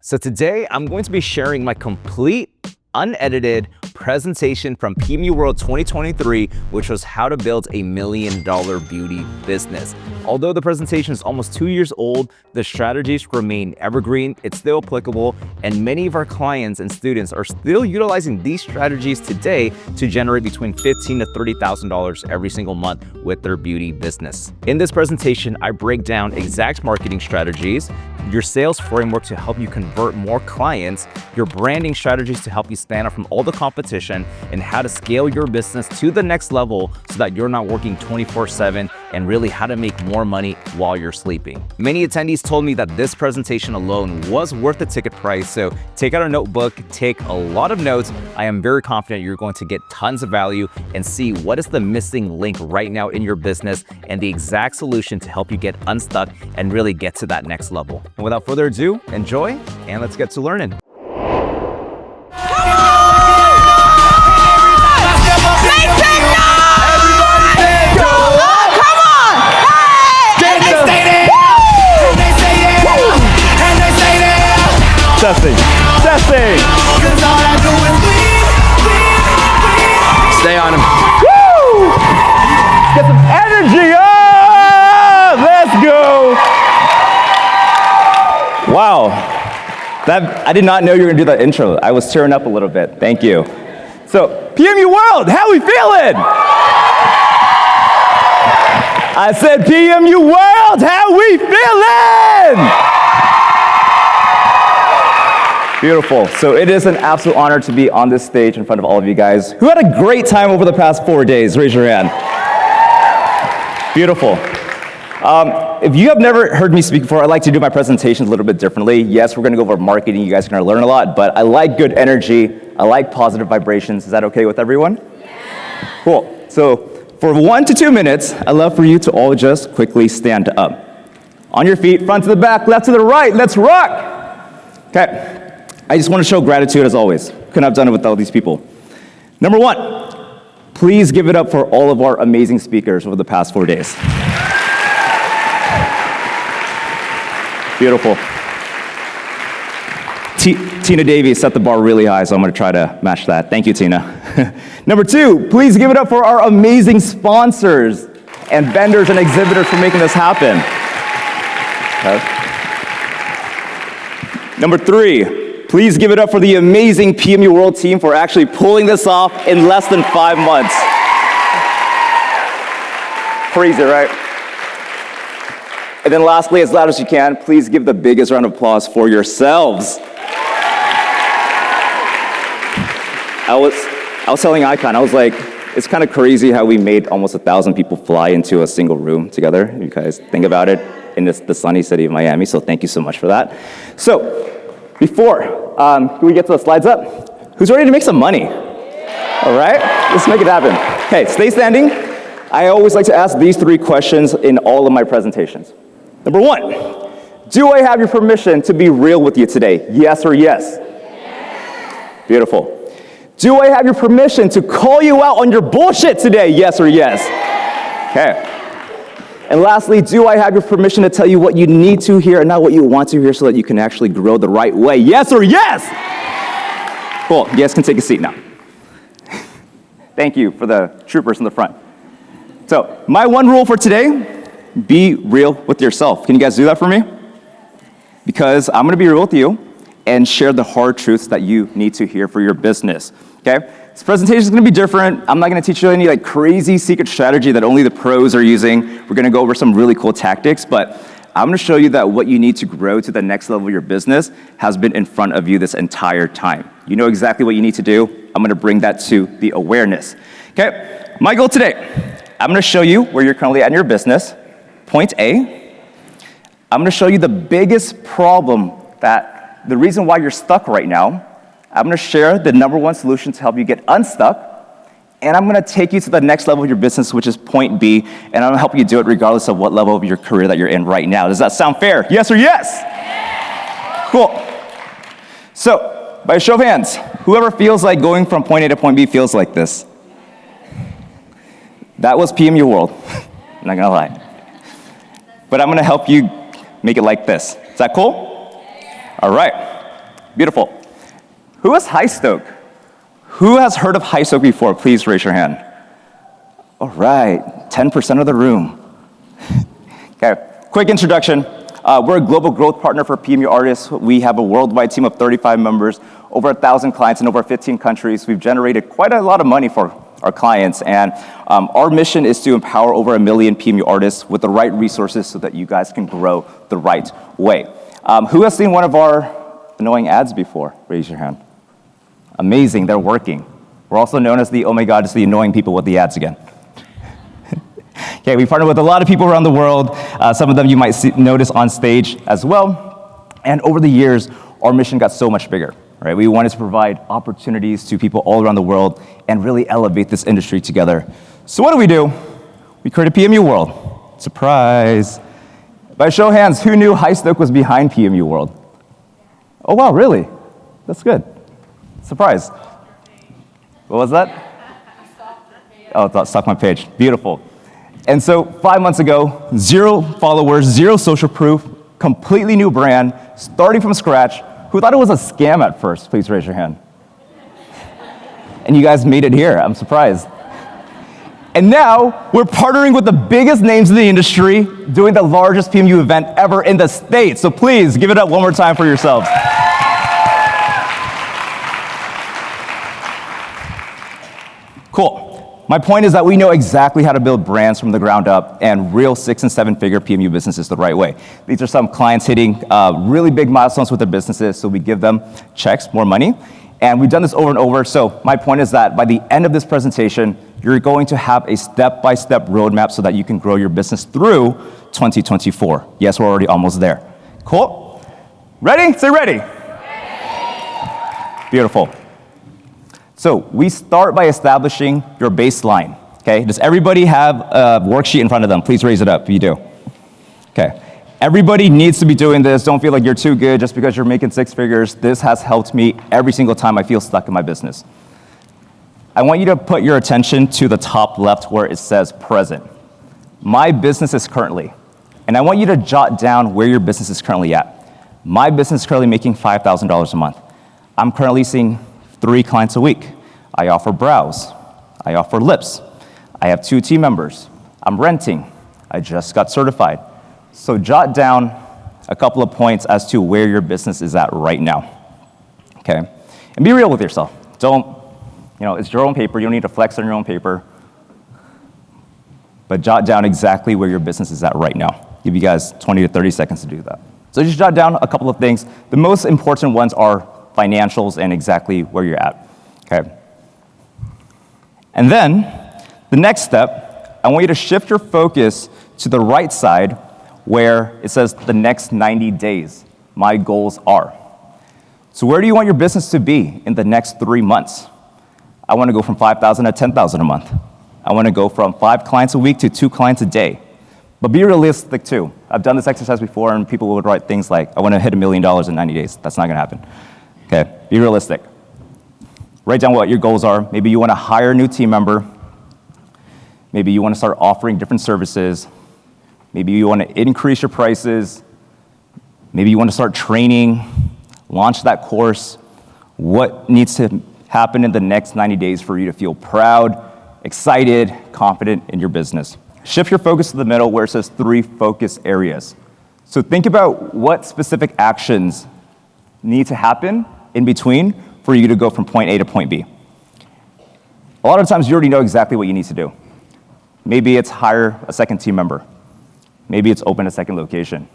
So today I'm going to be sharing my complete, unedited presentation from PMU World 2023, which was how to build a $1 million beauty business. Although the presentation is almost 2 years old, the strategies remain evergreen, it's still applicable, and many of our clients and students are still utilizing these strategies today to generate between $15,000 to $30,000 every single month with their beauty business. In this presentation, I break down exact marketing strategies, your sales framework to help you convert more clients, your branding strategies to help you stand out from all the competition, and how to scale your business to the next level so that you're not working 24/7, and really how to make more money while you're sleeping. Many attendees told me that this presentation alone was worth the ticket price, so take out a notebook, take a lot of notes. I am very confident you're going to get tons of value and see what is the missing link right now in your business and the exact solution to help you get unstuck and really get to that next level. And without further ado, enjoy and let's get to learning. Testing. Stay on him. Woo! Get some energy up! Let's go! Wow. I did not know you were going to do that intro. I was tearing up a little bit. Thank you. So, PMU World, how we feeling? I said, PMU World, how we feeling? Beautiful. So it is an absolute honor to be on this stage in front of all of you guys who had a great time over the past 4 days. Raise your hand. Beautiful. If you have never heard me speak before, I like to do my presentations a little bit differently. Yes, we're going to go over marketing. You guys are going to learn a lot, but I like good energy. I like positive vibrations. Is that okay with everyone? Yeah. Cool. So for 1 to 2 minutes, I'd love for you to all just quickly stand up. On your feet, front to the back, left to the right. Let's rock. Okay. I just want to show gratitude as always. Couldn't have done it without these people. Number 1, please give it up for all of our amazing speakers over the past 4 days. Beautiful. Tina Davies set the bar really high, so I'm going to try to match that. Thank you, Tina. Number 2, please give it up for our amazing sponsors and vendors and exhibitors for making this happen. Okay. Number 3, please give it up for the amazing PMU World team for actually pulling this off in less than 5 months. Crazy, right? And then lastly, as loud as you can, please give the biggest round of applause for yourselves. I was telling Icon, I was like, it's kind of crazy how we made almost 1,000 people fly into a single room together. You guys think about it, in the sunny city of Miami, so thank you so much for that. So, before we get to the slides up, who's ready to make some money? All right, let's make it happen. Okay, stay standing. I always like to ask these 3 questions in all of my presentations. Number 1, do I have your permission to be real with you today? Yes or yes? Yes. Beautiful. Do I have your permission to call you out on your bullshit today? Yes or yes? Okay. And lastly, do I have your permission to tell you what you need to hear and not what you want to hear so that you can actually grow the right way? Yes or yes? Cool. You guys can take a seat now. Thank you for the troopers in the front. So, my 1 rule for today, be real with yourself. Can you guys do that for me? Because I'm going to be real with you and share the hard truths that you need to hear for your business. Okay? This presentation is going to be different. I'm not going to teach you any crazy secret strategy that only the pros are using. We're going to go over some really cool tactics, but I'm going to show you that what you need to grow to the next level of your business has been in front of you this entire time. You know exactly what you need to do. I'm going to bring that to the awareness. Okay? My goal today, I'm going to show you where you're currently at in your business. Point A, I'm going to show you the biggest problem the reason why you're stuck right now. I'm going to share the number 1 solution to help you get unstuck, and I'm going to take you to the next level of your business, which is point B, and I'm going to help you do it regardless of what level of your career that you're in right now. Does that sound fair? Yes or yes? Yes. Cool. So, by a show of hands, whoever feels like going from point A to point B feels like this. That was PMU World. I'm not going to lie. But I'm going to help you make it like this. Is that cool? All right. beautiful. Who is HighStoke? Who has heard of HighStoke before? Please raise your hand. All right, 10% of the room. Okay, quick introduction. We're a global growth partner for PMU artists. We have a worldwide team of 35 members, over 1,000 clients in over 15 countries. We've generated quite a lot of money for our clients, and our mission is to empower over 1 million PMU artists with the right resources so that you guys can grow the right way. Who has seen one of our annoying ads before? Raise your hand. Amazing, they're working. We're also known as the, oh my God, it's the annoying people with the ads again. Okay, we partner with a lot of people around the world. Some of them you might notice on stage as well. And over the years, our mission got so much bigger, right? We wanted to provide opportunities to people all around the world and really elevate this industry together. So what do? We created PMU World. Surprise. By show of hands, who knew HighStoke was behind PMU World? Oh wow, really? That's good. Surprise. What was that? Oh, it stopped my page. Beautiful. And so 5 months ago, 0 followers, 0 social proof, completely new brand, starting from scratch. Who thought it was a scam at first? Please raise your hand. And you guys made it here. I'm surprised. And now we're partnering with the biggest names in the industry, doing the largest PMU event ever in the States. So please give it up one more time for yourselves. Cool. My point is that we know exactly how to build brands from the ground up and real 6- and 7-figure PMU businesses the right way. These are some clients hitting really big milestones with their businesses, so we give them checks, more money. And we've done this over and over, so my point is that by the end of this presentation, you're going to have a step-by-step roadmap so that you can grow your business through 2024. Yes, we're already almost there. Cool? Ready? Say ready. Beautiful. So we start by establishing your baseline, okay? Does everybody have a worksheet in front of them? Please raise it up if you do. Okay. Everybody needs to be doing this. Don't feel like you're too good just because you're making 6 figures. This has helped me every single time I feel stuck in my business. I want you to put your attention to the top left where it says present. My business is currently, and I want you to jot down where your business is currently at. My business is currently making $5,000 a month. I'm currently seeing 3 clients a week. I offer brows. I offer lips. I have 2 team members. I'm renting. I just got certified. So jot down a couple of points as to where your business is at right now, okay? And be real with yourself. Don't, it's your own paper. You don't need to flex on your own paper. But jot down exactly where your business is at right now. Give you guys 20 to 30 seconds to do that. So just jot down a couple of things. The most important ones are financials and exactly where you're at, okay? And then, the next step, I want you to shift your focus to the right side where it says the next 90 days, my goals are. So where do you want your business to be in the next 3 months? I want to go from 5,000 to 10,000 a month. I want to go from 5 clients a week to 2 clients a day. But be realistic too. I've done this exercise before and people would write things like, I want to hit $1 million in 90 days. That's not going to happen. Okay, be realistic. Write down what your goals are. Maybe you want to hire a new team member. Maybe you want to start offering different services. Maybe you want to increase your prices. Maybe you want to start training, launch that course. What needs to happen in the next 90 days for you to feel proud, excited, confident in your business? Shift your focus to the middle where it says 3 focus areas. So think about what specific actions need to happen in between for you to go from point A to point B. A lot of times you already know exactly what you need to do. Maybe it's hire a second team member. Maybe it's open a second location.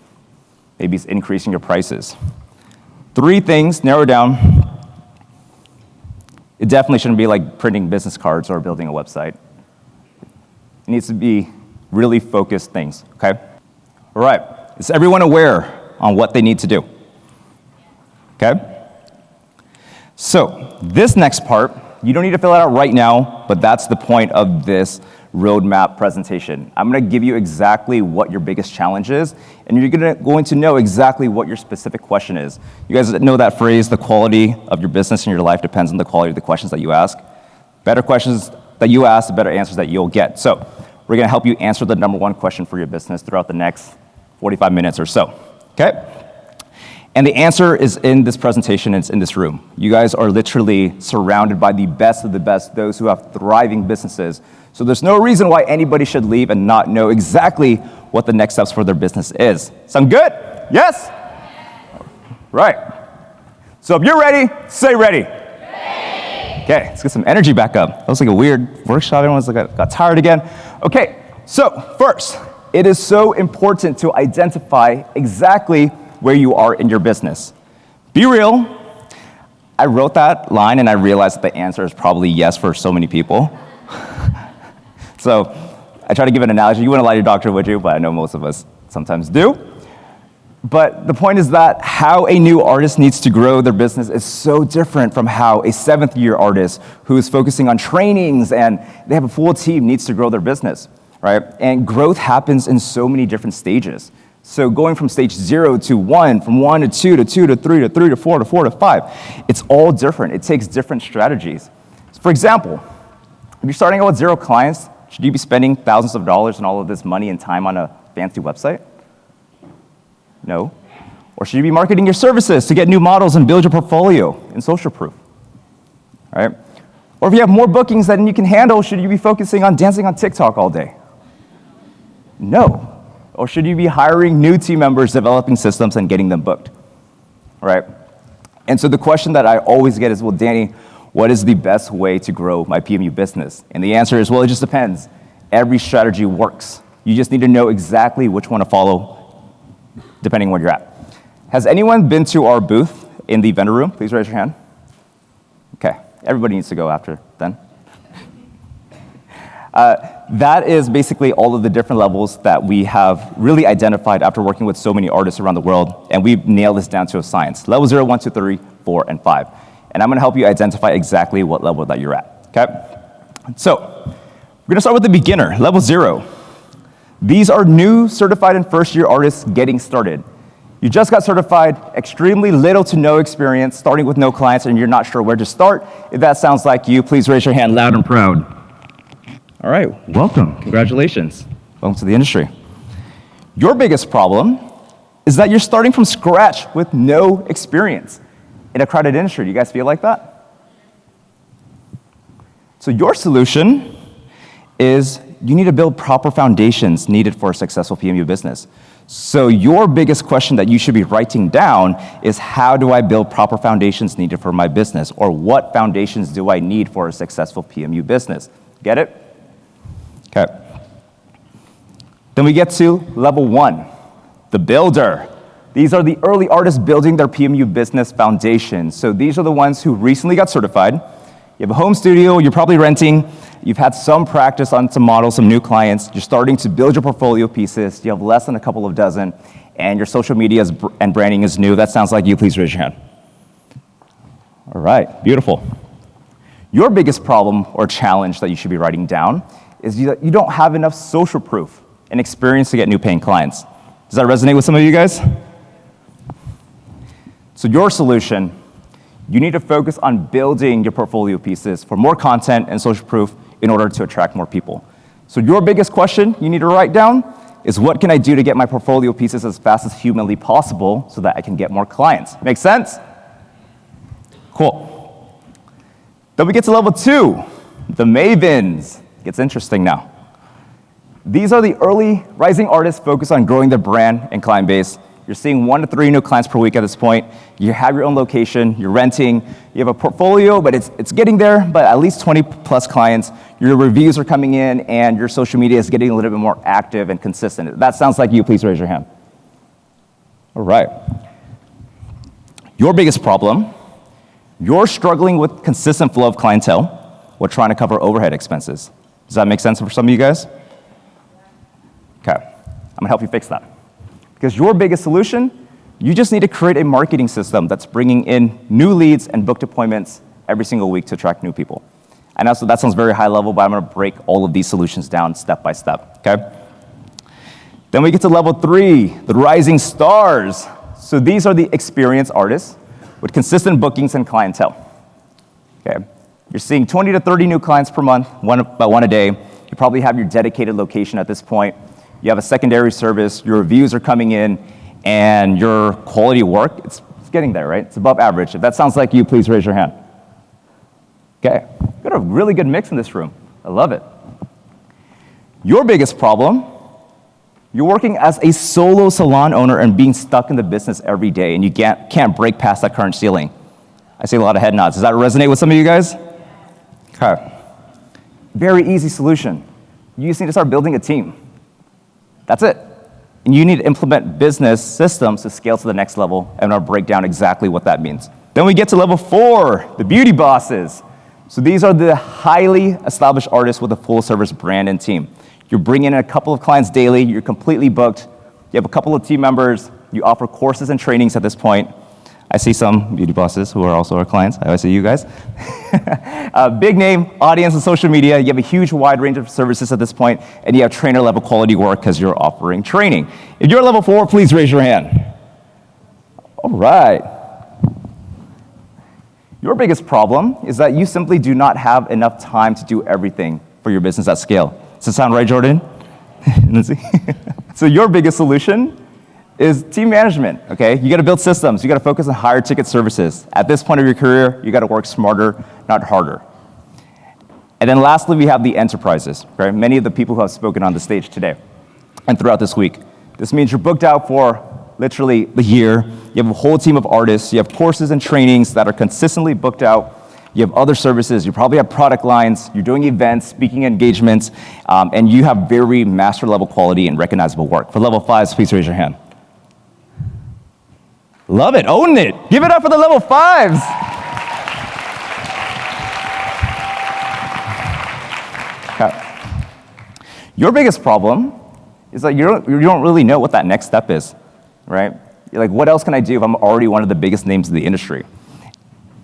Maybe it's increasing your prices. 3 things, narrow down. It definitely shouldn't be like printing business cards or building a website. It needs to be really focused things, okay? All right, is everyone aware on what they need to do? Okay? So this next part, you don't need to fill it out right now, but that's the point of this roadmap presentation. I'm going to give you exactly what your biggest challenge is, and you're going to know exactly what your specific question is. You guys know that phrase, the quality of your business and your life depends on the quality of the questions that you ask. Better questions that you ask, the better answers that you'll get. So we're going to help you answer the #1 question for your business throughout the next 45 minutes or so, okay? And the answer is in this presentation, it's in this room. You guys are literally surrounded by the best of the best, those who have thriving businesses. So there's no reason why anybody should leave and not know exactly what the next steps for their business is. Sound good? Yes? Right. So if you're ready, say ready. Okay, let's get some energy back up. That was like a weird workshop. Everyone's like got tired again. Okay, so first, it is so important to identify exactly where you are in your business. Be real. I wrote that line and I realized that the answer is probably yes for so many people. So I try to give an analogy. You wouldn't lie to your doctor, would you? But I know most of us sometimes do. But the point is that how a new artist needs to grow their business is so different from how a seventh-year artist who is focusing on trainings and they have a full team needs to grow their business, right? And growth happens in so many different stages. So going from stage 0 to 1, from 1 to 2 to 2 to 3 to 3 to 4 to 4 to 5, it's all different. It takes different strategies. So for example, if you're starting out with 0 clients, should you be spending thousands of dollars and all of this money and time on a fancy website? No. Or should you be marketing your services to get new models and build your portfolio in social proof? Right? Or if you have more bookings than you can handle, should you be focusing on dancing on TikTok all day? No. Or should you be hiring new team members, developing systems, and getting them booked? Right? And so the question that I always get is, well, Danny, what is the best way to grow my PMU business? And the answer is, well, it just depends. Every strategy works. You just need to know exactly which one to follow depending on where you're at. Has anyone been to our booth in the vendor room? Please raise your hand. Okay, everybody needs to go after then. That is basically all of the different levels that we have really identified after working with so many artists around the world, and we've nailed this down to a science. Level 0, 1, 2, 3, 4, and 5. And I'm gonna help you identify exactly what level that you're at, okay? So, we're gonna start with the beginner, level 0. These are new certified and first-year artists getting started. You just got certified, extremely little to no experience, starting with no clients, and you're not sure where to start. If that sounds like you, please raise your hand loud and proud. All right, welcome, congratulations. Welcome to the industry. Your biggest problem is that you're starting from scratch with no experience in a crowded industry. Do you guys feel like that? So your solution is you need to build proper foundations needed for a successful PMU business. So your biggest question that you should be writing down is, how do I build proper foundations needed for my business? Or what foundations do I need for a successful PMU business? Get it? Okay. Then we get to level 1, the builder. These are the early artists building their PMU business foundation. So these are the ones who recently got certified. You have a home studio, you're probably renting, you've had some practice on some models, some new clients, you're starting to build your portfolio pieces, you have less than a couple of dozen, and your social media and branding is new. That sounds like you, please raise your hand. All right, beautiful. Your biggest problem or challenge that you should be writing down is you don't have enough social proof and experience to get new paying clients. Does that resonate with some of you guys? So your solution, you need to focus on building your portfolio pieces for more content and social proof in order to attract more people. So your biggest question you need to write down is, what can I do to get my portfolio pieces as fast as humanly possible so that I can get more clients? Make sense? Cool. Then we get to level 2, the mavens. It gets interesting now. These are the early rising artists focused on growing their brand and client base. You're seeing 1 to 3 new clients per week at this point. You have your own location, you're renting, you have a portfolio, but it's getting there, but at least 20 plus clients. Your reviews are coming in, and your social media is getting a little bit more active and consistent. If that sounds like you, please raise your hand. All right. Your biggest problem, you're struggling with consistent flow of clientele while trying to cover overhead expenses. Does that make sense for some of you guys? Okay, I'm gonna help you fix that. Because your biggest solution, you just need to create a marketing system that's bringing in new leads and booked appointments every single week to attract new people. I know that sounds very high level, but I'm gonna break all of these solutions down step by step, okay? Then we get to level 3, the rising stars. So these are the experienced artists with consistent bookings and clientele, okay? You're seeing 20 to 30 new clients per month, about one a day. You probably have your dedicated location at this point. You have a secondary service, your reviews are coming in, and your quality of work, it's getting there, right? It's above average. If that sounds like you, please raise your hand. Okay, got a really good mix in this room. I love it. Your biggest problem, you're working as a solo salon owner and being stuck in the business every day, and you can't break past that current ceiling. I see a lot of head nods. Does that resonate with some of you guys? Okay. Very easy solution. You just need to start building a team. That's it. And you need to implement business systems to scale to the next level, and I'll break down exactly what that means. Then we get to level 4, the beauty bosses. So these are the highly established artists with a full service brand and team. You're bringing in a couple of clients daily, you're completely booked, you have a couple of team members, you offer courses and trainings at this point. I see some beauty bosses who are also our clients. I see you guys. Big name, audience on social media. You have a huge wide range of services at this point, and you have trainer level quality work because you're offering training. If you're level 4, please raise your hand. All right. Your biggest problem is that you simply do not have enough time to do everything for your business at scale. Does that sound right, Jordan? So your biggest solution is team management, okay? You gotta build systems, you gotta focus on higher ticket services. At this point of your career, you gotta work smarter, not harder. And then lastly, we have the enterprises, right? Many of the people who have spoken on the stage today and throughout this week. This means you're booked out for literally the year. You have a whole team of artists, you have courses and trainings that are consistently booked out. You have other services, you probably have product lines, you're doing events, speaking engagements, and you have very master level quality and recognizable work. For level 5s, please raise your hand. Love it, own it. Give it up for the level 5s. Okay. Your biggest problem is that you don't really know what that next step is, right? You're like, what else can I do if I'm already one of the biggest names in the industry?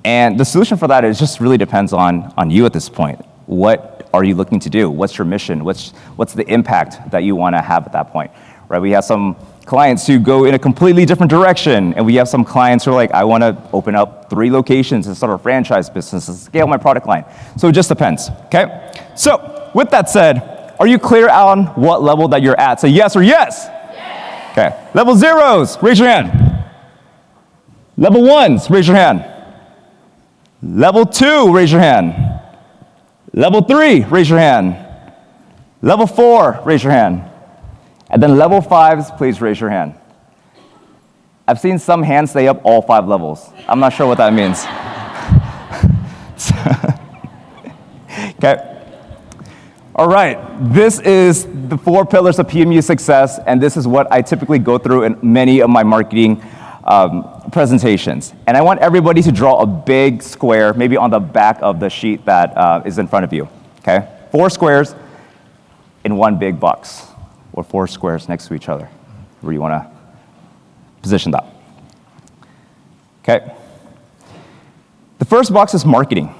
And the solution for that is just really depends on you at this point. What are you looking to do? What's your mission? What's the impact that you want to have at that point, right? We have some clients who go in a completely different direction, and we have some clients who are like, I want to open up 3 locations and start a franchise business and scale my product line. So it just depends, okay? So with that said, are you clear on what level that you're at? Say yes or yes. Yes. Okay, level 0s, raise your hand. Level 1s, raise your hand. Level 2, raise your hand. Level 3, raise your hand. Level 4, raise your hand. And then level 5s, please raise your hand. I've seen some hands stay up all 5 levels. I'm not sure what that means. Okay. All right, this is the 4 pillars of PMU success, and this is what I typically go through in many of my marketing presentations. And I want everybody to draw a big square, maybe on the back of the sheet that is in front of you, okay? 4 squares in 1 big box, or 4 squares next to each other, where you want to position that. Okay. The first box is marketing.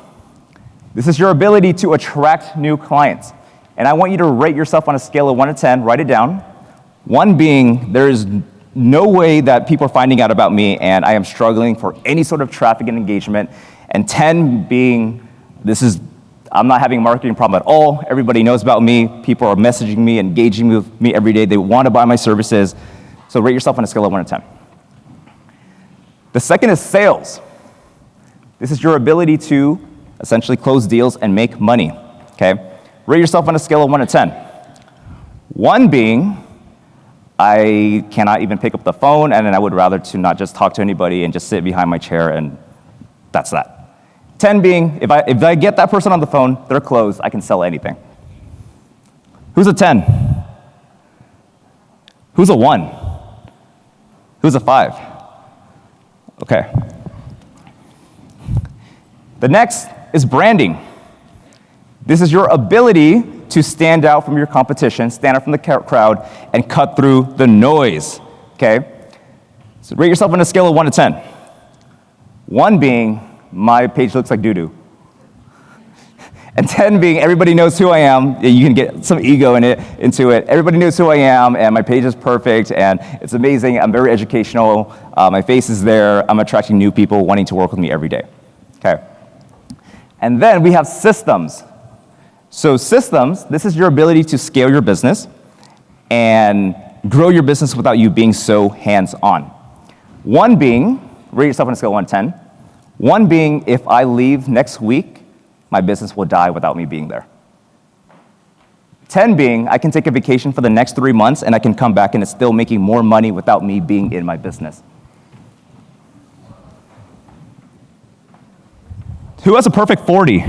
This is your ability to attract new clients. And I want you to rate yourself on a scale of 1 to 10, write it down. 1 being, there is no way that people are finding out about me and I am struggling for any sort of traffic and engagement. And 10 being, I'm not having a marketing problem at all. Everybody knows about me. People are messaging me, engaging with me every day. They want to buy my services. So rate yourself on a scale of 1 to 10. The second is sales. This is your ability to essentially close deals and make money, okay? Rate yourself on a scale of 1 to 10. 1 being, I cannot even pick up the phone, and then I would rather to not just talk to anybody and just sit behind my chair, and that's that. 10 being, if I get that person on the phone, they're closed, I can sell anything. Who's a 10? Who's a 1? Who's a 5? Okay. The next is branding. This is your ability to stand out from your competition, stand out from the crowd, and cut through the noise, okay? So rate yourself on a scale of 1 to 10. 1 being, my page looks like doo-doo. And 10 being, everybody knows who I am. You can get some ego into it. Everybody knows who I am, and my page is perfect, and it's amazing. I'm very educational. My face is there. I'm attracting new people wanting to work with me every day, okay? And then we have systems. So systems, this is your ability to scale your business, and grow your business without you being so hands-on. One being, rate yourself on a scale of 1 to 10. One being, if I leave next week, my business will die without me being there. 10 being, I can take a vacation for the next 3 months and I can come back and it's still making more money without me being in my business. Who has a perfect 40?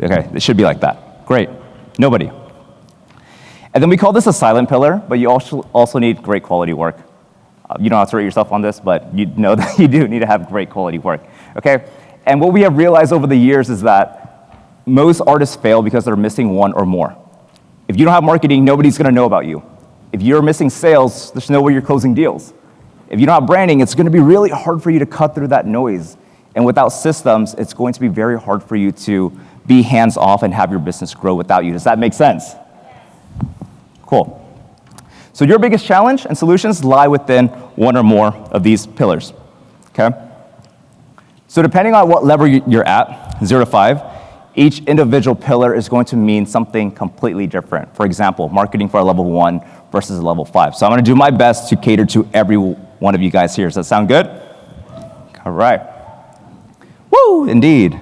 Okay, it should be like that. Great. Nobody. And then we call this a silent pillar, but you also need great quality work. You don't have to rate yourself on this, but you know that you do need to have great quality work, okay? And what we have realized over the years is that most artists fail because they're missing one or more. If you don't have marketing, nobody's gonna know about you. If you're missing sales, there's no way you're closing deals. If you don't have branding, it's gonna be really hard for you to cut through that noise. And without systems, it's going to be very hard for you to be hands-off and have your business grow without you. Does that make sense? Cool. So your biggest challenge and solutions lie within one or more of these pillars, okay? So depending on what level you're at, 0 to 5, each individual pillar is going to mean something completely different. For example, marketing for a level 1 versus a level 5. So I'm gonna do my best to cater to every one of you guys here. Does that sound good? All right. Woo, indeed.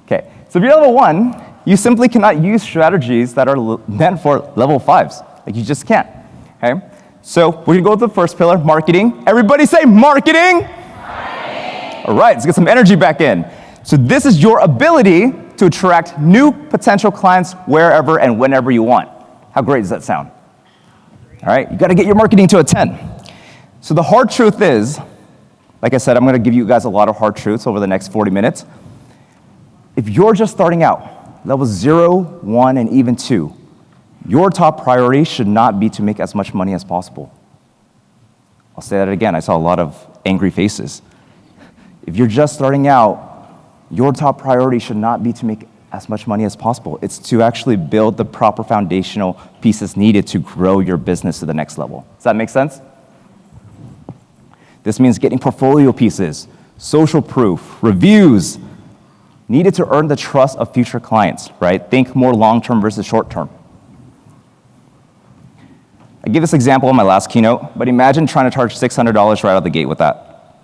Okay, so if you're level 1, you simply cannot use strategies that are meant for level 5s. Like, you just can't, okay? So we're gonna go with the first pillar, marketing. Everybody say marketing. Marketing. All right, let's get some energy back in. So this is your ability to attract new potential clients wherever and whenever you want. How great does that sound? All right, you gotta get your marketing to a 10. So the hard truth is, like I said, I'm gonna give you guys a lot of hard truths over the next 40 minutes. If you're just starting out, level 0, 1, and even 2, your top priority should not be to make as much money as possible. I'll say that again, I saw a lot of angry faces. If you're just starting out, your top priority should not be to make as much money as possible. It's to actually build the proper foundational pieces needed to grow your business to the next level. Does that make sense? This means getting portfolio pieces, social proof, reviews, needed to earn the trust of future clients, right? Think more long-term versus short-term. I gave this example in my last keynote, but imagine trying to charge $600 right out of the gate with that.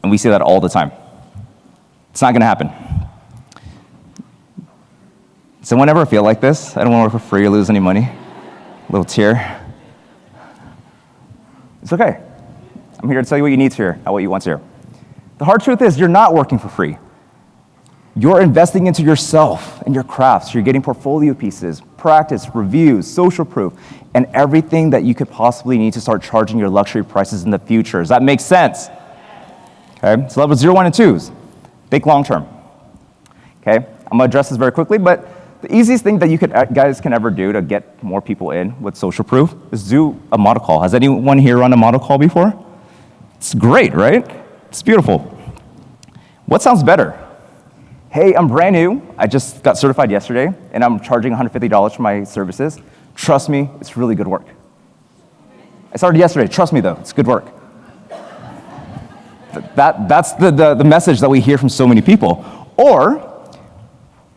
And we see that all the time. It's not gonna happen. Does anyone ever feel like this? I don't wanna work for free or lose any money. A little tear. It's okay. I'm here to tell you what you need to hear, not what you want to hear. The hard truth is you're not working for free. You're investing into yourself and your crafts. You're getting portfolio pieces, practice, reviews, social proof, and everything that you could possibly need to start charging your luxury prices in the future. Does that make sense? Okay, so level 0, 1, and 2s. Think long term. Okay, I'm gonna address this very quickly, but the easiest thing that you guys can ever do to get more people in with social proof is do a model call. Has anyone here run a model call before? It's great, right? It's beautiful. What sounds better? Hey, I'm brand new. I just got certified yesterday, and I'm charging $150 for my services. Trust me, it's really good work. I started yesterday. Trust me, though, it's good work. That's the message that we hear from so many people. Or,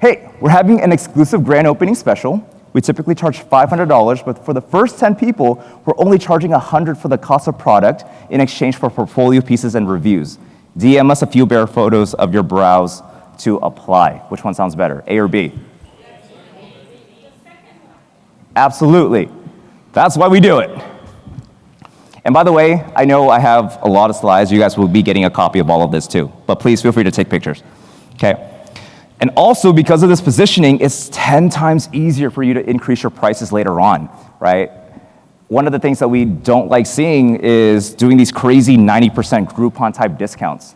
hey, we're having an exclusive grand opening special. We typically charge $500, but for the first 10 people, we're only charging $100 for the cost of product in exchange for portfolio pieces and reviews. DM us a few bare photos of your brows to apply. Which one sounds better, A or B? Absolutely. That's why we do it. And by the way, I know I have a lot of slides. You guys will be getting a copy of all of this too, but please feel free to take pictures, okay? And also, because of this positioning, it's 10 times easier for you to increase your prices later on, right? One of the things that we don't like seeing is doing these crazy 90% Groupon type discounts.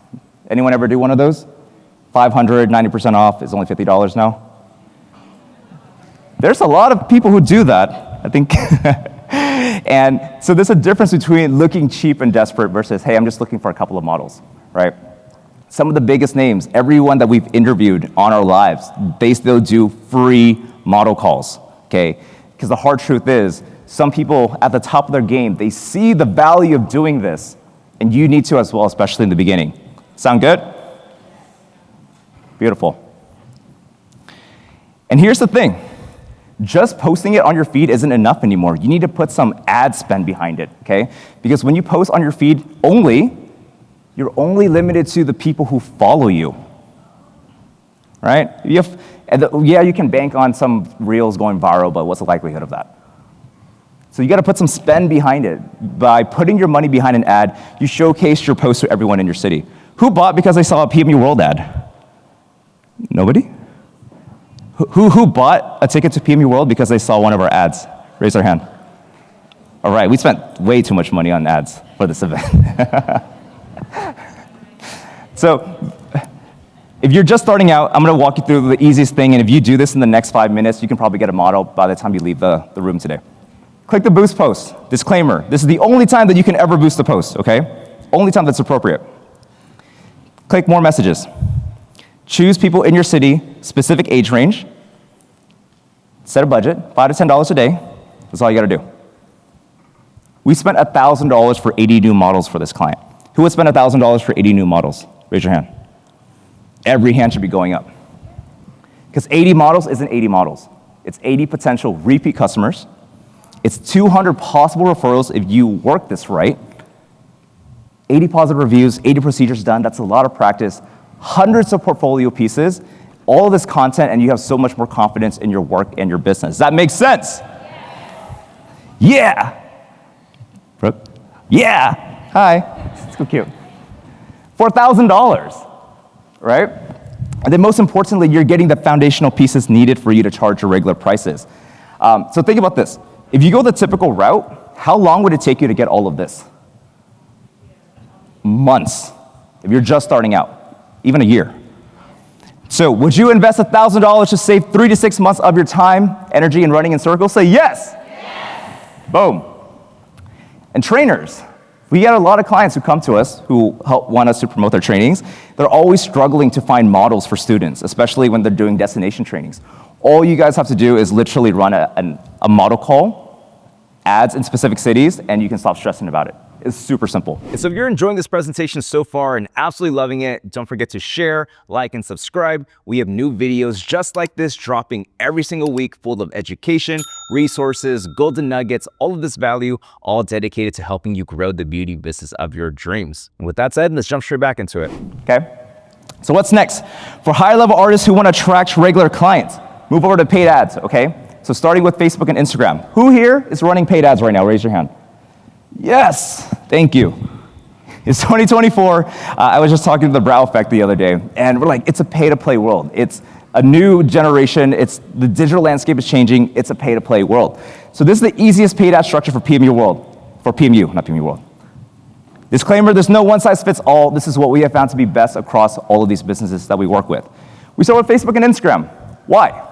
Anyone ever do one of those? 500, 90% off is only $50 now. There's a lot of people who do that, I think. And so there's a difference between looking cheap and desperate versus, hey, I'm just looking for a couple of models, right? Some of the biggest names, everyone that we've interviewed on our lives, they still do free model calls, okay? Because the hard truth is, some people at the top of their game, they see the value of doing this, and you need to as well, especially in the beginning. Sound good? Beautiful. And here's the thing. Just posting it on your feed isn't enough anymore. You need to put some ad spend behind it, okay? Because when you post on your feed only, you're only limited to the people who follow you, right? Yeah, you can bank on some reels going viral, but what's the likelihood of that? So you got to put some spend behind it. By putting your money behind an ad, you showcase your post to everyone in your city. Who bought because they saw a PMU World ad? Nobody? Who bought a ticket to PMU World because they saw one of our ads? Raise their hand. All right, we spent way too much money on ads for this event. So if you're just starting out, I'm going to walk you through the easiest thing, and if you do this in the next 5 minutes, you can probably get a model by the time you leave the room today. Click the boost post. Disclaimer, this is the only time that you can ever boost a post, okay? Only time that's appropriate. Click more messages. Choose people in your city, specific age range. Set a budget, $5 to $10 a day. That's all you got to do. We spent $1,000 for 80 new models for this client. Who would spend $1,000 for 80 new models? Raise your hand. Every hand should be going up. Because 80 models isn't 80 models. It's 80 potential repeat customers. It's 200 possible referrals if you work this right. 80 positive reviews, 80 procedures done. That's a lot of practice. Hundreds of portfolio pieces, all of this content, and you have so much more confidence in your work and your business. Does that make sense? Yeah. Brooke? Yeah. Hi. It's so cute. $4,000, right? And then most importantly, you're getting the foundational pieces needed for you to charge your regular prices. So think about this. If you go the typical route, how long would it take you to get all of this? Months, if you're just starting out, even a year. So would you invest $1,000 to save 3 to 6 months of your time, energy, and running in circles? Say yes. Yes. Boom. And trainers, we get a lot of clients who come to us who want us to promote their trainings. They're always struggling to find models for students, especially when they're doing destination trainings. All you guys have to do is literally run a model call, ads in specific cities, and you can stop stressing about it. It's super simple. So if you're enjoying this presentation so far and absolutely loving it, don't forget to share, like, and subscribe. We have new videos just like this dropping every single week, full of education, resources, golden nuggets, all of this value, all dedicated to helping you grow the beauty business of your dreams. And with that said, let's jump straight back into it. Okay. So what's next? For higher level artists who want to attract regular clients, move over to paid ads, okay? So starting with Facebook and Instagram. Who here is running paid ads right now? Raise your hand. Yes, thank you. It's 2024. I was just talking to the Brow Effect the other day, and we're like, it's a pay-to-play world. It's a new generation. The digital landscape is changing. It's a pay-to-play world. So this is the easiest paid ad structure for PMU World, for PMU, not PMU World. Disclaimer, there's no one-size-fits-all. This is what we have found to be best across all of these businesses that we work with. We start with Facebook and Instagram. Why?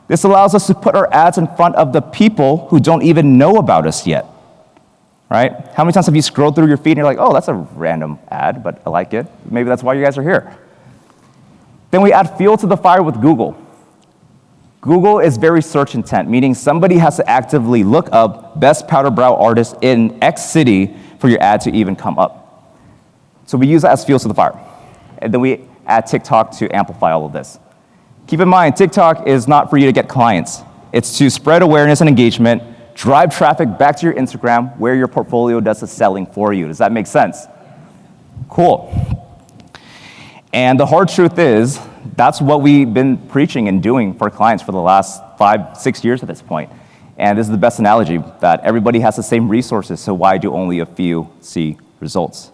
This allows us to put our ads in front of the people who don't even know about us yet. Right? How many times have you scrolled through your feed and you're like, oh, that's a random ad, but I like it. Maybe that's why you guys are here. Then we add fuel to the fire with Google. Google is very search intent, meaning somebody has to actively look up best powder brow artist in X city for your ad to even come up. So we use that as fuel to the fire. And then we add TikTok to amplify all of this. Keep in mind, TikTok is not for you to get clients. It's to spread awareness and engagement, drive traffic back to your Instagram where your portfolio does the selling for you. Does that make sense? Cool. And the hard truth is, that's what we've been preaching and doing for clients for the last 5, 6 years at this point. And this is the best analogy, that everybody has the same resources, so why do only a few see results?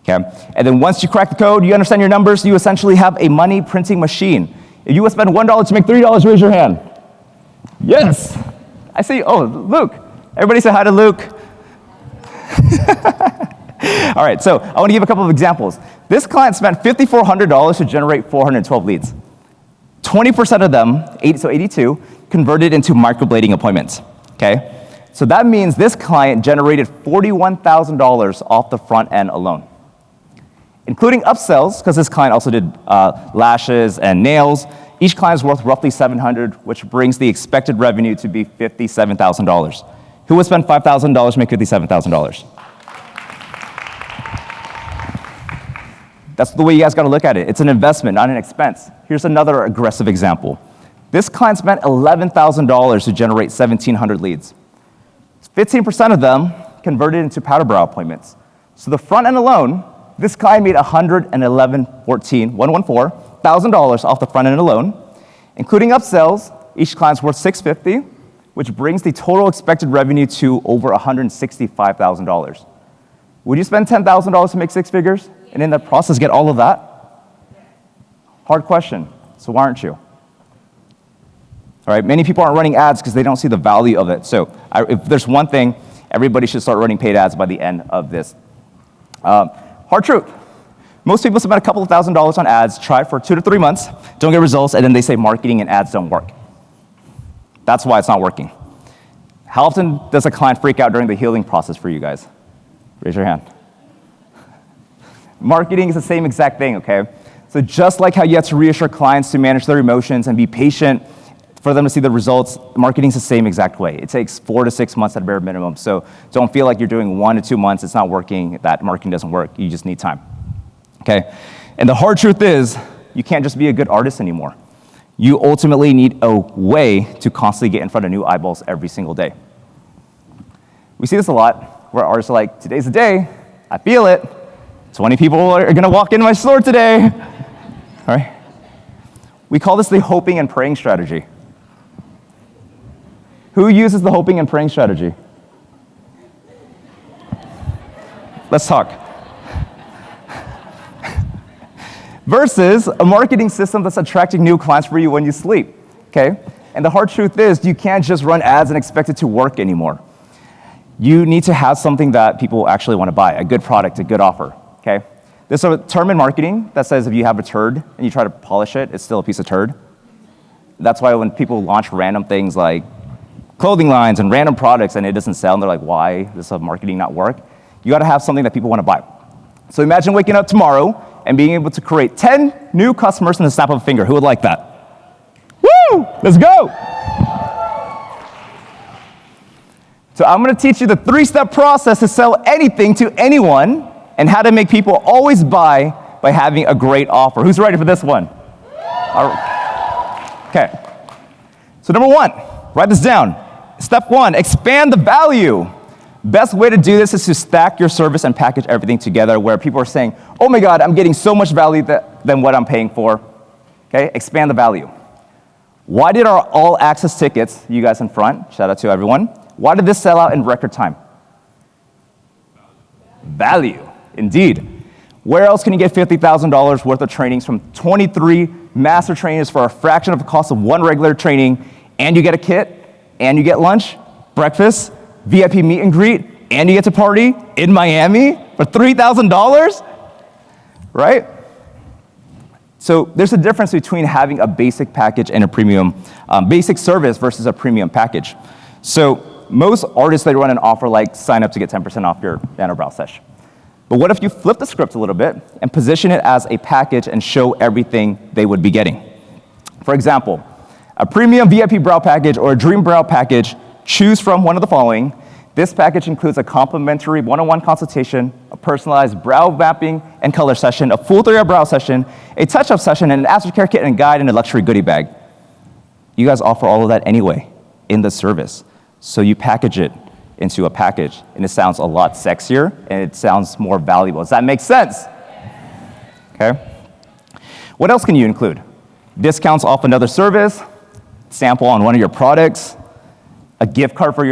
Okay. And then once you crack the code, you understand your numbers, you essentially have a money printing machine. If you would spend $1 to make $3, raise your hand. Yes. I see, oh, Luke. Everybody say hi to Luke. All right, so I want to give a couple of examples. This client spent $5,400 to generate 412 leads. 20% of them, so 82, converted into microblading appointments, okay? So that means this client generated $41,000 off the front end alone, including upsells, because this client also did lashes and nails. Each client is worth roughly $700, which brings the expected revenue to be $57,000. Who would spend $5,000 to make $57,000? That's the way you guys got to look at it. It's an investment, not an expense. Here's another aggressive example. This client spent $11,000 to generate 1,700 leads. 15% of them converted into powder brow appointments. So the front end alone, this client made $114,000 off the front end alone, including upsells. Each client's worth $650, which brings the total expected revenue to over $165,000. Would you spend $10,000 to make six figures and in that process get all of that? Hard question. So why aren't you? All right, many people aren't running ads because they don't see the value of it. So if there's one thing, everybody should start running paid ads by the end of this. Hard truth. Most people spend a couple of $1,000s on ads, try for 2 to 3 months, don't get results, and then they say marketing and ads don't work. That's why it's not working. How often does a client freak out during the healing process for you guys? Raise your hand. Marketing is the same exact thing, okay? So just like how you have to reassure clients to manage their emotions and be patient for them to see the results, marketing is the same exact way. It takes 4 to 6 months at bare minimum. So don't feel like you're doing 1 to 2 months, it's not working, that marketing doesn't work. You just need time, okay? And the hard truth is, you can't just be a good artist anymore. You ultimately need a way to constantly get in front of new eyeballs every single day. We see this a lot, where artists are like, today's the day, I feel it. 20 people are gonna walk into my store today. All right? We call this the hoping and praying strategy. Who uses the hoping and praying strategy? Let's talk. Versus a marketing system that's attracting new clients for you when you sleep, okay? And the hard truth is, you can't just run ads and expect it to work anymore. You need to have something that people actually want to buy, a good product, a good offer, okay? There's a term in marketing that says if you have a turd and you try to polish it, it's still a piece of turd. That's why when people launch random things like clothing lines and random products and it doesn't sell, and they're like, why does marketing not work? You gotta have something that people wanna buy. So imagine waking up tomorrow and being able to create 10 new customers in the snap of a finger. Who would like that? Woo! Let's go! So I'm gonna teach you the 3-step process to sell anything to anyone and how to make people always buy by having a great offer. Who's ready for this one? All right. Okay. So number 1, write this down. Step 1, expand the value. Best way to do this is to stack your service and package everything together where people are saying, oh my God, I'm getting so much value than what I'm paying for. Okay, expand the value. Why did our all access tickets, you guys in front, shout out to everyone, why did this sell out in record time? Value, indeed. Where else can you get $50,000 worth of trainings from 23 master trainers for a fraction of the cost of one regular training, and you get a kit, and you get lunch, breakfast, VIP meet and greet, and you get to party in Miami for $3,000, right? So there's a difference between having a basic package and a premium, basic service versus a premium package. So most artists, they run an offer like sign up to get 10% off your brow session. But what if you flip the script a little bit and position it as a package and show everything they would be getting? For example, a premium VIP brow package or a dream brow package, choose from one of the following. This package includes a complimentary one-on-one consultation, a personalized brow mapping and color session, a full 3-hour brow session, a touch-up session, and an aftercare kit and guide and a luxury goodie bag. You guys offer all of that anyway in the service. So you package it into a package, and it sounds a lot sexier, and it sounds more valuable. Does that make sense? Okay. What else can you include? Discounts off another service, sample on one of your products, a gift card for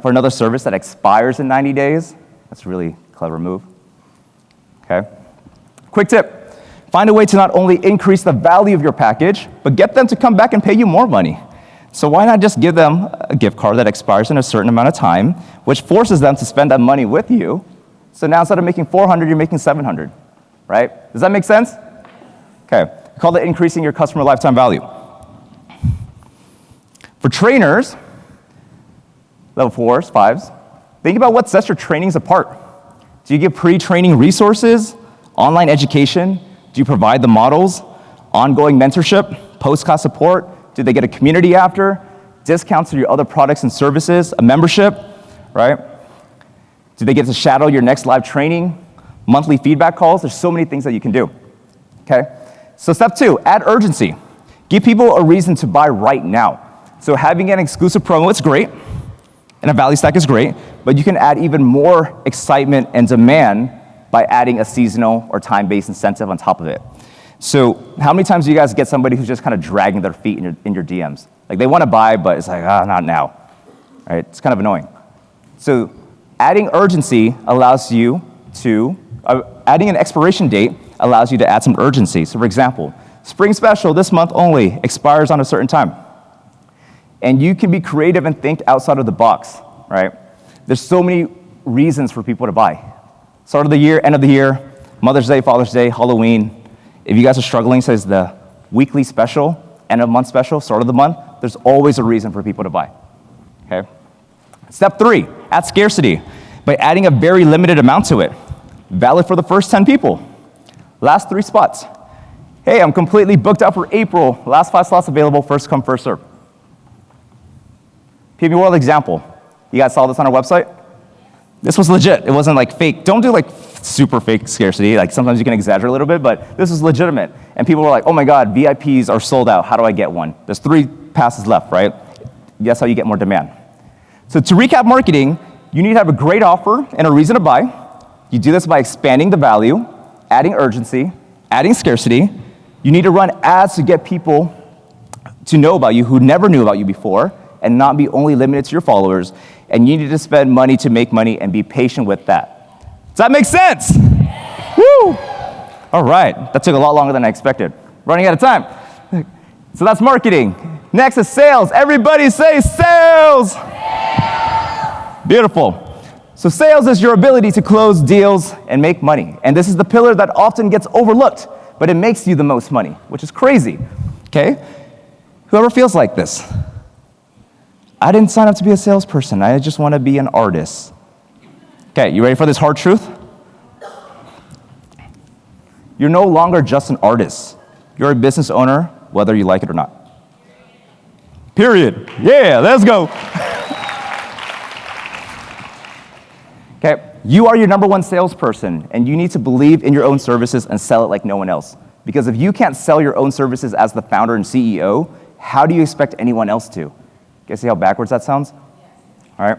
another service that expires in 90 days. That's a really clever move. Okay. Quick tip. Find a way to not only increase the value of your package, but get them to come back and pay you more money. So why not just give them a gift card that expires in a certain amount of time, which forces them to spend that money with you. So now instead of making $400, you're making $700, right? Does that make sense? Okay. We call that increasing your customer lifetime value. For trainers, level 4s, 5s, think about what sets your trainings apart. Do you give pre-training resources, online education? Do you provide the models, ongoing mentorship, post-class support? Do they get a community after? Discounts to your other products and services, a membership, right? Do they get to shadow your next live training? Monthly feedback calls? There's so many things that you can do, okay? So step 2, add urgency. Give people a reason to buy right now. So having an exclusive promo is great, and a value stack is great, but you can add even more excitement and demand by adding a seasonal or time-based incentive on top of it. So how many times do you guys get somebody who's just kind of dragging their feet in your DMs? Like they want to buy, but it's like, not now. Right? It's kind of annoying. So adding urgency allows you to, adding an expiration date allows you to add some urgency. So for example, spring special this month only expires on a certain time. And you can be creative and think outside of the box, right? There's so many reasons for people to buy. Start of the year, end of the year, Mother's Day, Father's Day, Halloween. If you guys are struggling, says the weekly special, end of month special, start of the month, there's always a reason for people to buy, okay? Step 3, add scarcity by adding a very limited amount to it. Valid for the first 10 people. Last 3 spots. Hey, I'm completely booked out for April. Last 5 slots available, first come, first serve. PMU World example. You guys saw this on our website? This was legit. It wasn't like fake. Don't do like super fake scarcity. Like sometimes you can exaggerate a little bit, but this was legitimate. And people were like, oh my God, VIPs are sold out. How do I get one? There's 3 passes left, right? That's how you get more demand. So to recap marketing, you need to have a great offer and a reason to buy. You do this by expanding the value, adding urgency, adding scarcity. You need to run ads to get people to know about you who never knew about you before and not be only limited to your followers. And you need to spend money to make money and be patient with that. Does that make sense? Woo! All right, that took a lot longer than I expected. Running out of time. So that's marketing. Next is sales. Everybody say sales! Beautiful. So sales is your ability to close deals and make money. And this is the pillar that often gets overlooked, but it makes you the most money, which is crazy, okay? Whoever feels like this. I didn't sign up to be a salesperson. I just want to be an artist. Okay, you ready for this hard truth? You're no longer just an artist. You're a business owner, whether you like it or not. Period. Yeah, let's go. Okay, you are your #1 salesperson, and you need to believe in your own services and sell it like no one else. Because if you can't sell your own services as the founder and CEO, how do you expect anyone else to? Guys see how backwards that sounds? All right.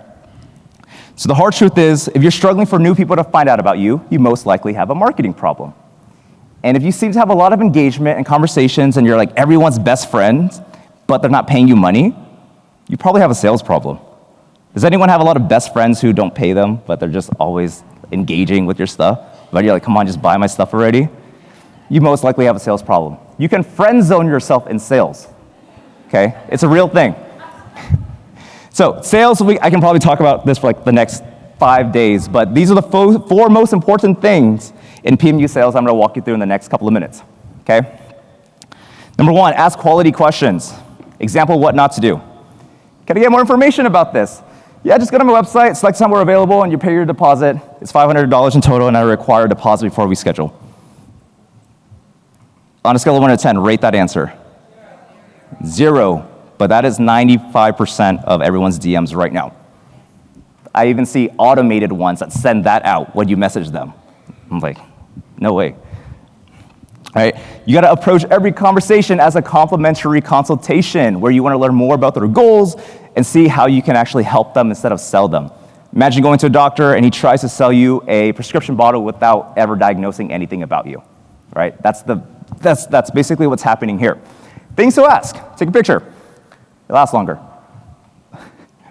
So the hard truth is, if you're struggling for new people to find out about you, you most likely have a marketing problem. And if you seem to have a lot of engagement and conversations and you're like everyone's best friend, but they're not paying you money, you probably have a sales problem. Does anyone have a lot of best friends who don't pay them, but they're just always engaging with your stuff? But you're like, come on, just buy my stuff already? You most likely have a sales problem. You can friend zone yourself in sales, okay? It's a real thing. So sales, I can probably talk about this for like the next 5 days, but these are the 4 most important things in PMU sales I'm gonna walk you through in the next couple of minutes, okay? Number 1, ask quality questions. Example, what not to do. Can I get more information about this? Yeah, just go to my website, select time we're available, and you pay your deposit. It's $500 in total, and I require a deposit before we schedule. On a scale of 1 to 10, rate that answer. 0, but that is 95% of everyone's DMs right now. I even see automated ones that send that out when you message them. I'm like, no way. All right, you gotta approach every conversation as a complimentary consultation where you wanna learn more about their goals and see how you can actually help them instead of sell them. Imagine going to a doctor and he tries to sell you a prescription bottle without ever diagnosing anything about you, right? That's basically what's happening here. Things to ask, take a picture. It lasts longer.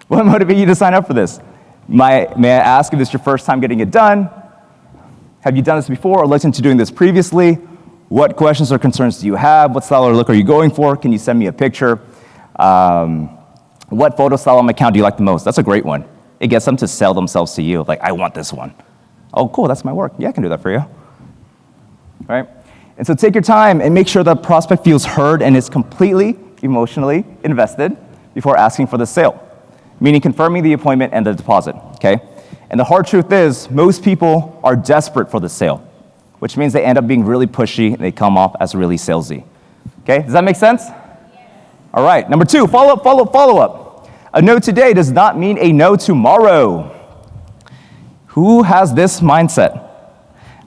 What motivated you to sign up for this? May I ask if this is your first time getting it done? Have you done this before or looked into doing this previously? What questions or concerns do you have? What style or look are you going for? Can you send me a picture? What photo style on my account do you like the most? That's a great one. It gets them to sell themselves to you. Like, I want this one. Oh, cool, that's my work. Yeah, I can do that for you. Right? And so take your time and make sure the prospect feels heard and is completely emotionally invested before asking for the sale, meaning confirming the appointment and the deposit, okay? And the hard truth is, most people are desperate for the sale, which means they end up being really pushy and they come off as really salesy. Okay, does that make sense? Yes. All right, number 2, follow up. A no today does not mean a no tomorrow. Who has this mindset?